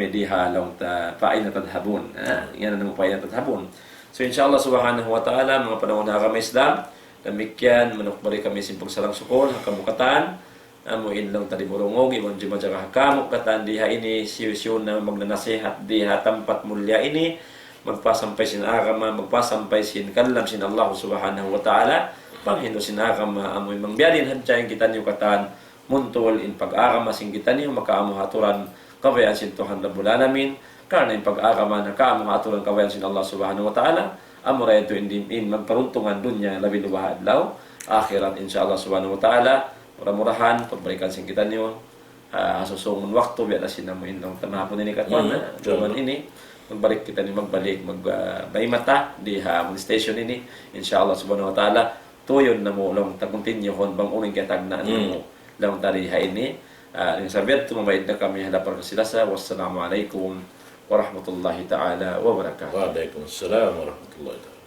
di halong ta paay na tadhabon yan ang paay na tadhabon. So inshallah subhanahu wa ta'ala mga panahon na kami Islam demikian manukbari kami simpong salang sukol hakamukatan amuin lang tadi morongog iwan jima jaga hakamukatan diha ini siyo na magnanasihat diha tempat mulia ini magpasampay sin agama magpasampay sin kalam sin Allah subhanahu wa ta'ala panghindo sin agama amoy mangbiyadin hadjay kita niyo katan muntol in pag-agama sin kita niyo makaamu haturan kabayan sin Tuhan Rabbul Alamin karena yung pag-agama na kaamong aturan kabayan sin Allah subhanahu wa ta'ala amura ito in magparuntungan dunya labi luwahad law akhirat insyaAllah subhanahu wa ta'ala murah-murahan pagbalikan sin kita niyo susungon waktu biya na sinamuin ng tamahapon ini katwan jaman ini magbalik kita ni magbalik mata di hamon station ini insyaAllah subhanahu wa ta'ala tuyon na mo lang takuntinyo hon bang uning kitag na mo lang tariha ini yang sabiat tumabayad na kami hadapan sila sa wassalamualaikum warahmatullahi ta'ala wabarakatuh. Waalaikumsalam warahmatullahi ta'ala.